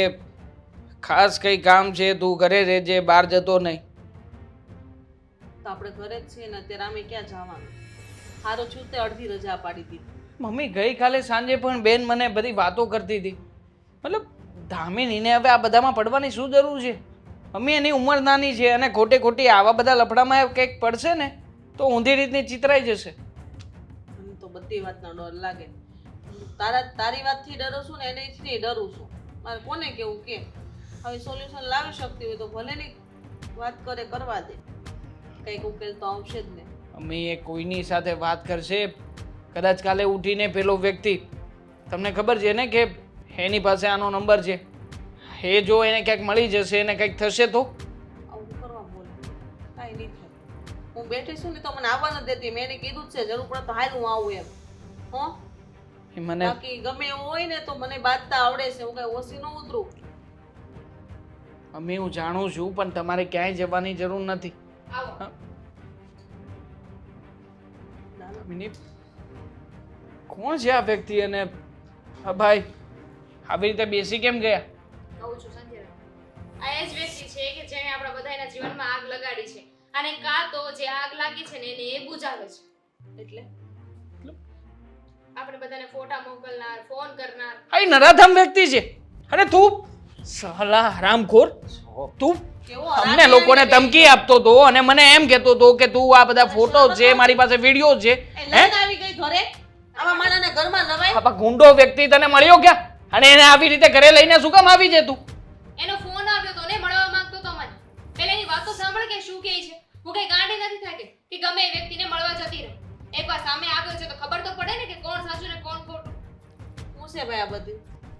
ખાસ કંઈ કામ છે, તું ઘરે રહેજે, બહાર જતો નહીં. તો આપણે ઘરે જ છીએ ને અત્યારે અમે ક્યાં જવાનું? સારું છું તે અડધી રજા પાડી દીધી. મમ્મી ગઈકાલે સાંજે પણ બેન મને બધી વાતો કરતી હતી. મતલબ ધામીનીને હવે આ બધામાં પડવાની શું જરૂર છે? મમ્મી એની ઉંમર નાની છે અને ખોટે ખોટી આવા બધા લફડામાં કંઈક પડશે ને તો ઊંધી રીતની ચિતરાઈ જશે. મને તો બધી વાતનો ડર લાગે. તારી વાતથી ડરું છું ને એનેથી ડરું છું. મારે કોને કેવું કે હવે સોલ્યુશન લાવી શકતી હોય તો ભલે ની વાત કરે, કરવા દે. કંઈક ઉકેલ તો આવશે જ ને. મમ્મી એ કોઈની સાથે વાત કરશે, કદાચ કાલે ઉઠીને પેલો વ્યક્તિ, તમને ખબર છે ને કે એની પાસે આનો નંબર છે, એ જો એને ક્યાંક મળી જશે એને કંઈક થશે તો આવું કરવા બોલે કાંઈ નહીં થાય. હું બેઠી છું ને તો મને આવવા નથી દેતી. મેં એને કીધું જ છે જરૂર પડે તો હાલ હું આવું એમ. હો એ મને બાકી ગમે એવું હોય ને તો મને બાંધતા આવડે છે. હું કઈ ઓછી ન ઉતરું. મમ્મી હું જાણું છું પણ તમારે ક્યાંય જવાની જરૂર નથી. આવો. મમ્મીની કોણ છે આ વ્યક્તિ અને હા ભાઈ આવી રીતે બેસી કેમ ગયા? કહું છું સંધ્યા, આ એ જ વ્યક્તિ છે કે જેણે આપણા બધાના જીવનમાં આગ લગાડી છે અને કાં તો જે આગ લાગી છે ને એને એ બુઝાવે છે. એટલે આપણે બધાને ફોટા મોકલનાર, ફોન કરનાર. આ નરાધમ વ્યક્તિ છે. અને તું સાલા હરામખોર, તું કેવો અમને લોકોને ધમકી આપતો હતો અને મને એમ કહેતો હતો કે તું આ બધા ફોટો છે, મારી પાસે વિડીયો છે. લઈને આવી ગઈ ઘરે. આવા માણસને ઘરમાં નવાય? આ ગુંડો વ્યક્તિ તને મળ્યો ક્યાં? અને એને આવી રીતે ઘરે લઈને શું કામ આવી છે તું? એનો ફોન આવ્યો તો ને મળવા માંગતો તો મને. પહેલા એની વાતો સાંભળ કે શું કહે છે. હું કઈ ગાંડી નથી થાય કે ગમે એ વ્યક્તિને મળવા જતી રહે. એકવાર સામે આવ્યો છે તો ખબર તો પડે ને કે કોણ સાચું ને કોણ ખોટું. શું છે ભાઈ આ બધું?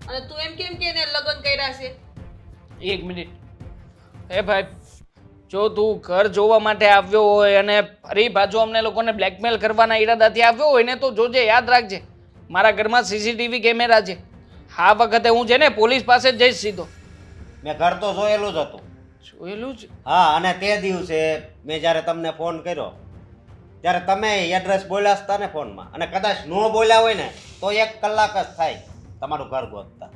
અને તું એમ કેમ કે એને લગ્ન કર્યા છે? એક મિનિટ. એ ભાઈ, જો તું ઘર જોવા માટે આવ્યો હોય અને ફરી પાછો અમને લોકોને બ્લેકમેલ કરવાના ઈરાદાથી આવ્યો હોય ને તો જોજે, યાદ રાખજે મારા ઘરમાં સીસીટીવી કેમેરા છે. આ વખતે હું છે ને પોલીસ પાસે જ જઈશ સીધો. મેં ઘર તો જોયેલું જ હતું. જોયેલું જ? હા અને તે દિવસે મેં જ્યારે તમને ફોન કર્યો ત્યારે તમે એડ્રેસ બોલ્યા હતા ને ફોનમાં, અને કદાચ ન બોલ્યા હોય ને તો 1 કલાક જ થાય તમારું ઘર ગોતતા.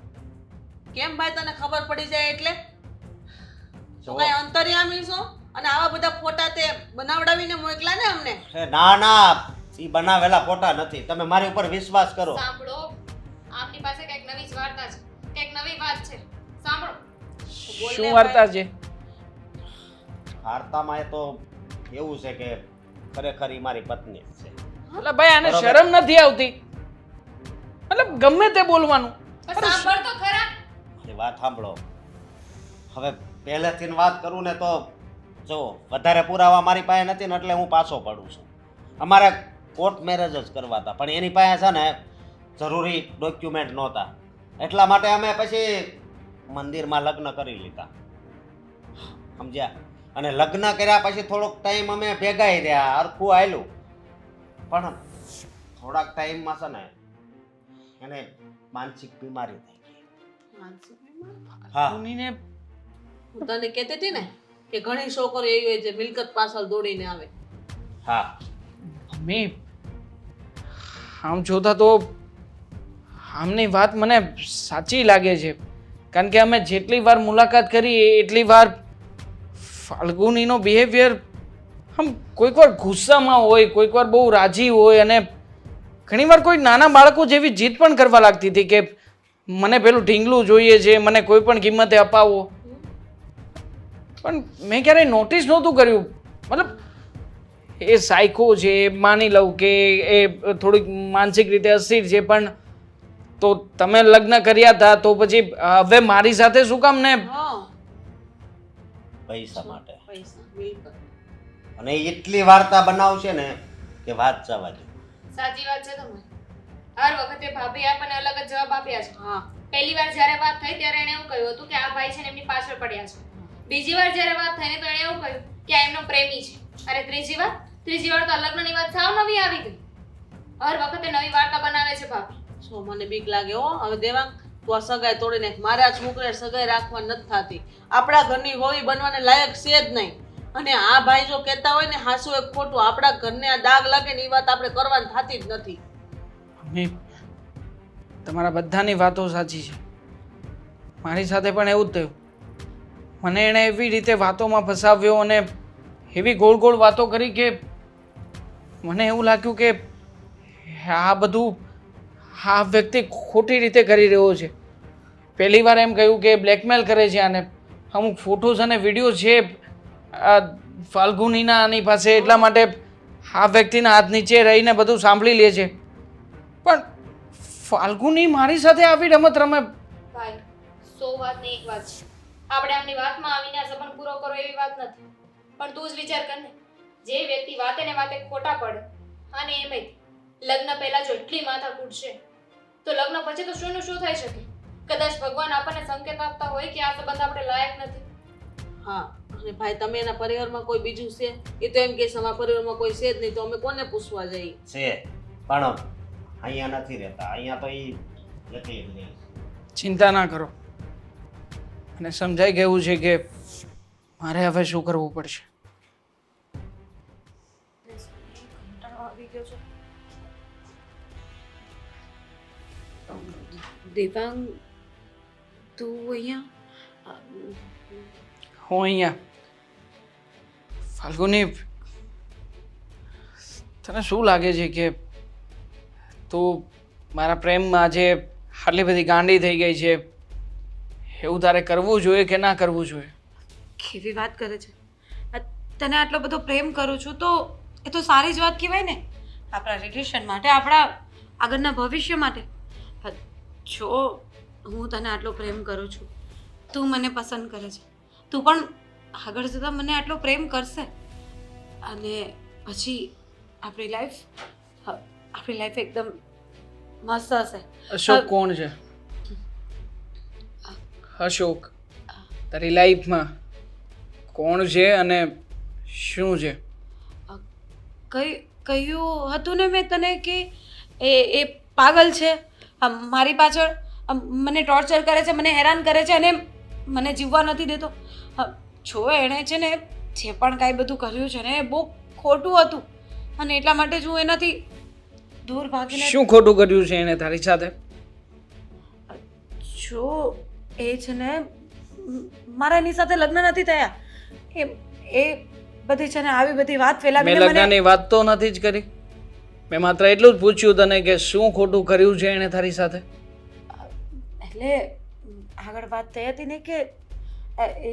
કેમ ભાઈ તને ખબર પડી જાય એટલે? જો, તું કઈ અંતર્યામી છો? અને આવા બધા ફોટા તે બનાવડાવીને મોકલા ને અમને? ના ના ઈ બનાવેલા ફોટા નથી. તમે મારી ઉપર વિશ્વાસ કરો. સાંભળો, આપની પાસે કંઈક નવી જ વાર્તા છે, કંઈક નવી વાત છે. સાંભળો. શું વાર્તા છે? વાર્તામાં એ તો એવું છે કે ખરેખર ઈ મારી પત્ની જ છે. એટલે ભાઈ આને બરોબર. શરમ નથી આવતી? મતલબ ગમે તે બોલવાનું. પણ સાંભળ તો ખરા. મારી વાત સાંભળો. હવે પહેલેથી વાત કરું ને તો જો વધારે પુરાવા મારી પાસે નથી ને એટલે હું પાછો પડું છું. અમારે કોર્ટ મેરેજ જ કરવા હતા, પણ એની પાસે છે ને જરૂરી ડોક્યુમેન્ટ નહોતા, એટલા માટે અમે પછી મંદિરમાં લગ્ન કરી લીધા, સમજ્યા? અને લગ્ન કર્યા પછી થોડોક ટાઈમ અમે ભેગાઈ રહ્યા, હરખું આવેલું, પણ થોડાક ટાઈમમાં છે ને એને માનસિક બીમારી થઈ ગઈ. હા, ફાલ્ગુનીને હું તને કહેતી હતી ને કે ઘણી છોકરીઓ એવી હોય જે મિલકત પાછળ દોડીને આવે. હા, મમ્મી આમ જોતા તો આમની વાત મને સાચી લાગે છે, કારણ કે અમે જેટલી વાર મુલાકાત કરી એટલી વાર ફાલ્ગુનીનો બિહેવિયર આમ કોઈક વાર ગુસ્સામાં હોય, કોઈક વાર બહુ રાજી હોય, અને ઘણીવાર કોઈ નાના બાળકો જેવી જીદ પણ કરવા લાગતી હતી કે મને પેલું ઢીંગલું જોઈએ છે, મને કોઈ પણ કિંમતે અપાવો. પણ મેં ક્યારેય નોટિસ નહોતું કર્યું, મતલબ એ સાયકો છે, માની લઉં કે એ થોડીક માનસિક રીતે અસ્થિર છે, પણ તો તમે લગ્ન કર્યા હતા તો પછી હવે મારી સાથે શું કામ ને? પૈસા માટે. પૈસા, મિલકત. અને એટલી વાર્તા બનાવશે ને કે વાત જવા દે. સાચી વાત છે તમારી. હર વખતે ભાભી આપણને અલગ જ જવાબ આપ્યા છે. હા, પહેલી વાર જ્યારે વાત થઈ ત્યારે એણે એવું કહ્યું હતું કે આ ભાઈ છે ને એમની પાછળ પડ્યા છે. બીજી વાર જ્યારે વાત થઈ ને તો એણે એવું કહ્યું કે આ એમનો પ્રેમી છે. અને ત્રીજી વાર તો આ લગ્નની વાત સાવ નવી આવી ગઈ. હર વખતે નવી વાર્તા બનાવે છે ભાભી. સો મને બીક લાગે હો. હવે દેવાંગ, તું આ સગાઈ તોડી નાખ. મારે આ છોકરાને સગાઈ રાખવા નથી થતી. આપણા ઘરની હોવી બનવાને લાયક છે જ નહીં. અને આ ભાઈ જો કહેતા હોય ને હાસું એક ખોટું, આપણા ઘરને આ દાગ લાગે ને એ વાત આપણે કરવાની થતી જ નથી. મમ્મી તમારા બધાની વાતો સાચી છે, મારી સાથે પણ એવું જ થયું. મને એણે એવી રીતે વાતોમાં ફસાવ્યો અને એવી ગોળ ગોળ વાતો કરી કે મને એવું લાગ્યું કે આ બધું આ વ્યક્તિ ખોટી રીતે કરી રહ્યો છે. પહેલી વાર એમ કહ્યું કે બ્લેકમેલ કરે છે, અને અમુક ફોટોઝ અને વિડીયો છે આ ફાલ્ગુનીના આની પાસે, એટલા માટે આ વ્યક્તિના હાથ નીચે રહીને બધું સાંભળી લે છે. પણ ફાલ્ગુની મારી સાથે આવી રમત રમે. ભાઈ 100 વાતની એક વાત છે. આપણે આમની વાતમાં આવીને આ સંબંધ પૂરો કરો એવી વાત નથી, પણ તું જ વિચાર કર ને, જે વ્યક્તિ વાતે ને વાતે ખોટા પડે અને એમય લગ્ન પહેલા જો એટલી માથાકૂટ છે તો લગ્ન પછી તો શું નું શું થઈ શકે? કદાચ ભગવાન આપણને સંકેત આપતા હોય કે આ સંબંધ આપણે લાયક નથી. હા, અને ભાઈ તમે એના પરિવારમાં કોઈ બીજું છે? એ તો એમ કે છે અમારા પરિવારમાં કોઈ છે જ નહીં, તો અમે કોને પૂછવા જઈએ? છે પણ અહીંયા નથી રહેતા, અહીંયા તો એ એકલી જ રહે. ચિંતા ના કરો, અને સમજાઈ ગયું છે કે મારે હવે શું કરવું પડશે. દેવાંગ, તું અહીંયા? હું અહીંયા. ફાલ્ગુની, તને શું લાગે છે કે તું મારા પ્રેમમાં આજે આટલી બધી ગાંડી થઈ ગઈ છે? એવું તારે કરવું જોઈએ કે ના કરવું જોઈએ? કેવી વાત કરે છે? તને આટલો બધો પ્રેમ કરું છું તો એ તો સારી જ વાત કહેવાય ને, આપણા રિલેશન માટે, આપણા આગળના ભવિષ્ય માટે. જો હું તને આટલો પ્રેમ કરું છું, તું મને પસંદ કરે છે, તું પણ આગળ જતાં મને આટલો પ્રેમ કરશે, અને પછી આપણી લાઈફ એકદમ મસ્ત હશે. અશોક કોણ છે? અશોક તારી લાઈફમાં કોણ છે અને શું છે? કહ્યું હતું ને મેં તને કે એ પાગલ છે, મારી પાછળ મને ટોર્ચર કરે છે, મને હેરાન કરે છે અને મને જીવવા નથી દેતો. જો એણે છે ને જે પણ કાંઈ બધું કર્યું છે ને એ બહુ ખોટું હતું, અને એટલા માટે જ હું એનાથી દૂર ભાગીને. શું ખોટું કર્યું છે એને તારી સાથે? જો એ છે ને મારા એની સાથે લગ્ન નથી થયા, એ બધી છે ને આવી બધી વાત મેં ફેલાવીને મને. લગ્નની વાત તો નથી જ કરી, મેં માત્ર એટલું જ પૂછ્યું તને કે શું ખોટું કર્યું છે એણે તારી સાથે. એટલે આગળ વાત થઈ હતી ને કે એ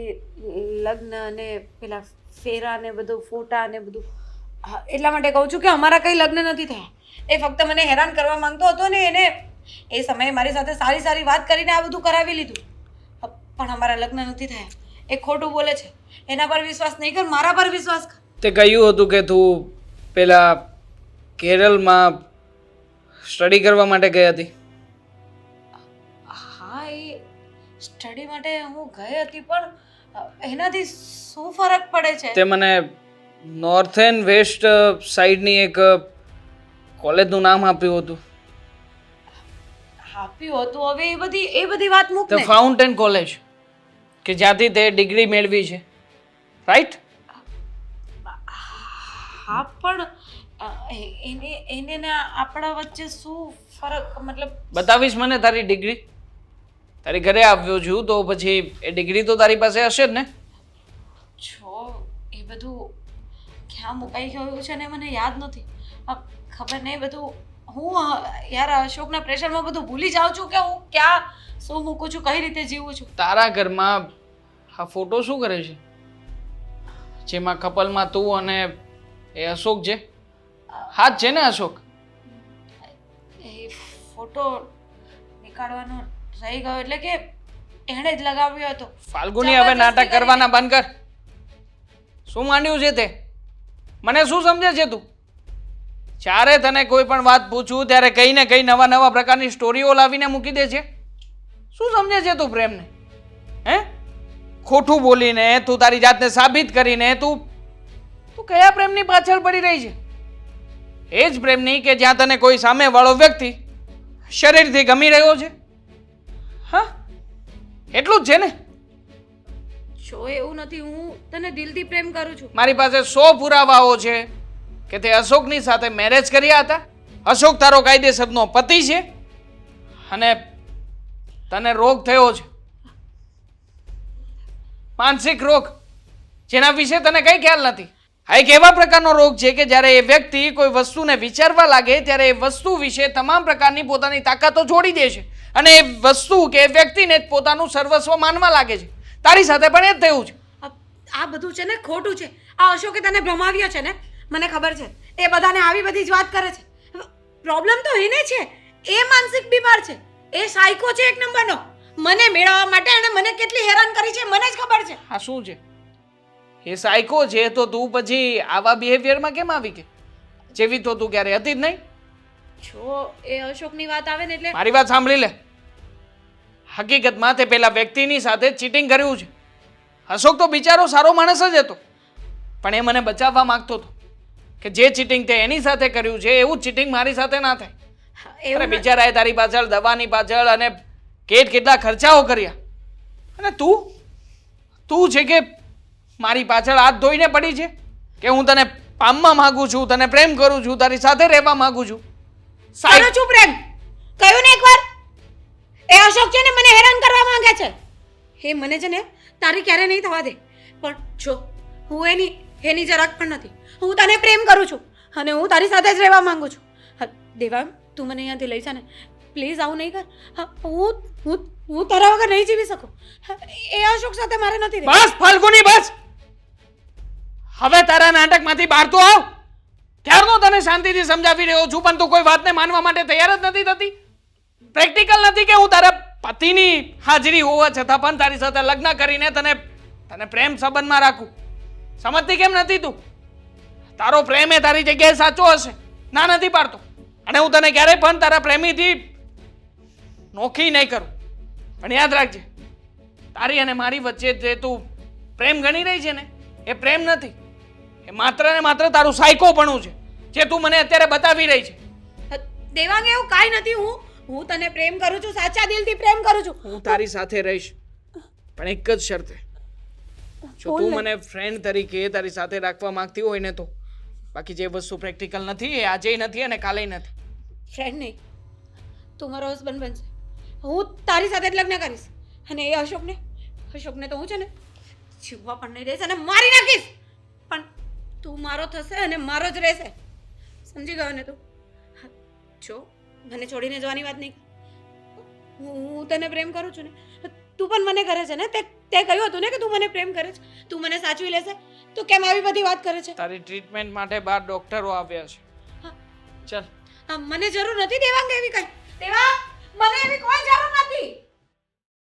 લગ્ન અને પેલા ફેરા ને બધું, ફોટા ને બધું. એટલા માટે કહું છું કે અમારા કંઈ લગ્ન નથી થયા. એ ફક્ત મને હેરાન કરવા માંગતો હતો ને એને એ સમયે મારી સાથે સારી સારી વાત કરીને આ બધું કરાવી લીધું, પણ અમારા લગ્ન નથી થયા. એ ખોટું બોલે છે, એના પર વિશ્વાસ નહીં કર, મારા પર વિશ્વાસ કર. તે કહ્યું હતું કે તું પેલા કેરળમાં સ્ટડી કરવા માટે ગઈ હતી. હા એ સ્ટડી માટે હું ગઈ હતી પણ એનાથી શું ફરક પડે છે? તે મને નોર્થ એન્ડ વેસ્ટ સાઈડની એક કોલેજનું નામ આપ્યું હતું. આપ્યું હતું. હવે એ બધી વાત મૂક ધ ને. ફાઉન્ટેન કોલેજ, કે જ્યાંથી તે ડિગ્રી મેળવી છે, રાઈટ? હા પણ એને ને આપણા વચ્ચે શું ફરક? મતલબ બતાવીશ મને તારી ડિગ્રી? તારી ઘરે આવ્યો છું તો પછી એ ડિગ્રી તો તારી પાસે હશે જ ને? છો એ બધું ક્યાં મુકાઈ ગયું છે ને મને યાદ નથી. ખબર નહીં બધું. હું યાર અશોકના પ્રેશરમાં બધું ભૂલી જાઉં છું કે હું ક્યાં શું મૂકું છું, કઈ રીતે જીવું છું. તારા ઘરમાં આ ફોટો શું કરે છે, જેમાં કપલમાં તું અને એ અશોક છે? હાથ છે ને અશોક? એ ફોટો નીકાળવાનો રહી ગયો એટલે કે એણે જ લગાવ્યો હતો. ફાલ્ગુની, હવે નાટક કરવાના બંધ કર. શું માંડ્યું છે તે? મને શું સમજે છે તું? જ્યારે તને કોઈ પણ વાત પૂછું ત્યારે કઈ ને કઈ નવા નવા પ્રકારની સ્ટોરીઓ લાવીને મૂકી દે છે. શું સમજે છે તું પ્રેમને? હે? ખોટું બોલીને, તું તારી જાતને સાબિત કરીને તું કયા પ્રેમની પાછળ પડી રહી છે? એ જ પ્રેમની કે જ્યાં તને કોઈ સામેવાળો વ્યક્તિ શરીરથી ગમી રહ્યો છે? હા, એટલું જ છે ને? જો એવું નથી, હું તને દિલથી પ્રેમ કરું છું. મારી પાસે 100 પુરાવાઓ છે કે તે અશોકની સાથે મેરેજ કર્યા હતા. અશોક તારો કાયદેસરનો પતિ છે અને તને રોગ થયો છે, માનસિક રોગ, જેના વિશે તને કઈ ખ્યાલ નથી. આ એક એવા પ્રકારનો રોગ છે કે જ્યારે એ વ્યક્તિ કોઈ વસ્તુને વિચારવા લાગે ત્યારે એ વસ્તુ વિશે તમામ પ્રકારની પોતાની તાકાતો છોડી દે છે અને એ વસ્તુ કે એ વ્યક્તિને જ પોતાનું સર્વસ્વ માનવા લાગે છે. તારી સાથે પણ એ જ થયું છે. આ બધું છે ને ખોટું છે. આ અશોકે તને ભ્રમાવ્યો છે ને, મને ખબર છે. એ બધાને આવી બધી જ વાત કરે છે. પ્રોબ્લેમ તો એને છે. એ માનસિક બીમાર છે. એ સાયકો છે એક નંબરનો. મને મેળવવા માટે એને મને કેટલી હેરાન કરી છે મને જ ખબર છે. આ શું છે? એ સાયકો છે તો તું પછી આવા બિહેવિયરમાં કેમ આવી ગઈ? જેવી તો તું ક્યારે હતી જ નહીં. જો એ અશોકની વાત આવે ને એટલે મારી વાત સાંભળી લે. હકીકતમાં તે પેલા વ્યક્તિની સાથે ચીટિંગ કર્યું છે. અશોક તો બિચારો સારો માણસ જ હતો, પણ એ મને બચાવવા માંગતો હતો કે જે ચીટિંગ તે એની સાથે કર્યું છે એવું ચીટિંગ મારી સાથે ના થાય. અરે બિચારાએ તારી પાછળ, દવાની પાછળ અને કેટલા ખર્ચાઓ કર્યા, અને તું છે કે મારી પાછળ હાથ ધોઈને પડી છે કે હું તને પામવા માંગુ છું, તને પ્રેમ કરું છું, તારી સાથે રહેવા માંગુ છું. સારો છું પ્રેમ કહ્યું ને એકવાર. એ અશોક છે ને મને હેરાન કરવા માંગે છે. એ મને છે ને તારી ક્યારે નહીં થવા દે. પણ જો હું એની જરાક પણ નથી. હું તને પ્રેમ કરું છું અને હું તારી સાથે જ રહેવા માંગુ છું. દેવાંગ, તું મને અહીંયાથી લઈ જા ને પ્લીઝ. આવું નહીં કર. હું તારા વગર નહીં જીવી શકું. એ અશોક સાથે મારે નથી રહેવું. બસ ફાલ્ગુની, બસ. હવે તારા નાટકમાંથી બહાર તો આવ. ક્યારનો તને શાંતિથી સમજાવી રહ્યો છું પણ તું કોઈ વાતને માનવા માટે તૈયાર જ નથી થતી. પ્રેક્ટિકલ નથી કે હું તારા પતિની હાજરી હોવા છતાં પણ તારી સાથે લગ્ન કરીને તને પ્રેમ સંબંધમાં રાખું. સમજતી કેમ નથી તું? તારો પ્રેમ એ તારી જગ્યાએ સાચો હશે, ના નથી પાડતો. અને હું તને ક્યારેય પણ તારા પ્રેમીથી નોખી નહીં કરું. પણ યાદ રાખજે, તારી અને મારી વચ્ચે જે તું પ્રેમ ગણી રહી છે ને એ પ્રેમ નથી. એ માત્ર ને માત્ર તારું સાયકોપણું છે જે તું મને અત્યારે બતાવી રહી છે. દેવાંગ, એવું કાંઈ નથી. હું તને પ્રેમ કરું છું, સાચા દિલથી પ્રેમ કરું છું. હું તારી સાથે રહીશ, પણ એક જ શરતે. જો તું મને ફ્રેન્ડ તરીકે તારી સાથે રાખવા માંગતી હોય ને તો. બાકી જે વસ્તુ પ્રેક્ટિકલ નથી એ આજેય નથી અને કાલેય નથી. ફ્રેન્ડ નહીં, તું મારો હસબન્ડ બનશે. હું તારી સાથે જ લગ્ન કરીશ. અને એ અશોકને તો હું છે ને જીવવા પણ નહીં રહીશ અને મારી નાખીશ. પણ તું મારો થશે અને મારો જ રહેશે. સમજી ગયો ને તું? જો મને છોડીને જવાની વાત નહીં. હું તને પ્રેમ કરું છું ને, તું પણ મને કરે છે ને. તે કહ્યું હતું ને કે તું મને પ્રેમ કરે છે, તું મને સાચવી લેશે. તું કેમ આવી બધી વાત કરે છે? તારી ટ્રીટમેન્ટ માટે 12 ડોક્ટરો આવ્યા છે. ચાલ. મને જરૂર નથી દેવાંગ એવી કઈ. દેવાંગ, મને એવી કોઈ જરૂર નથી.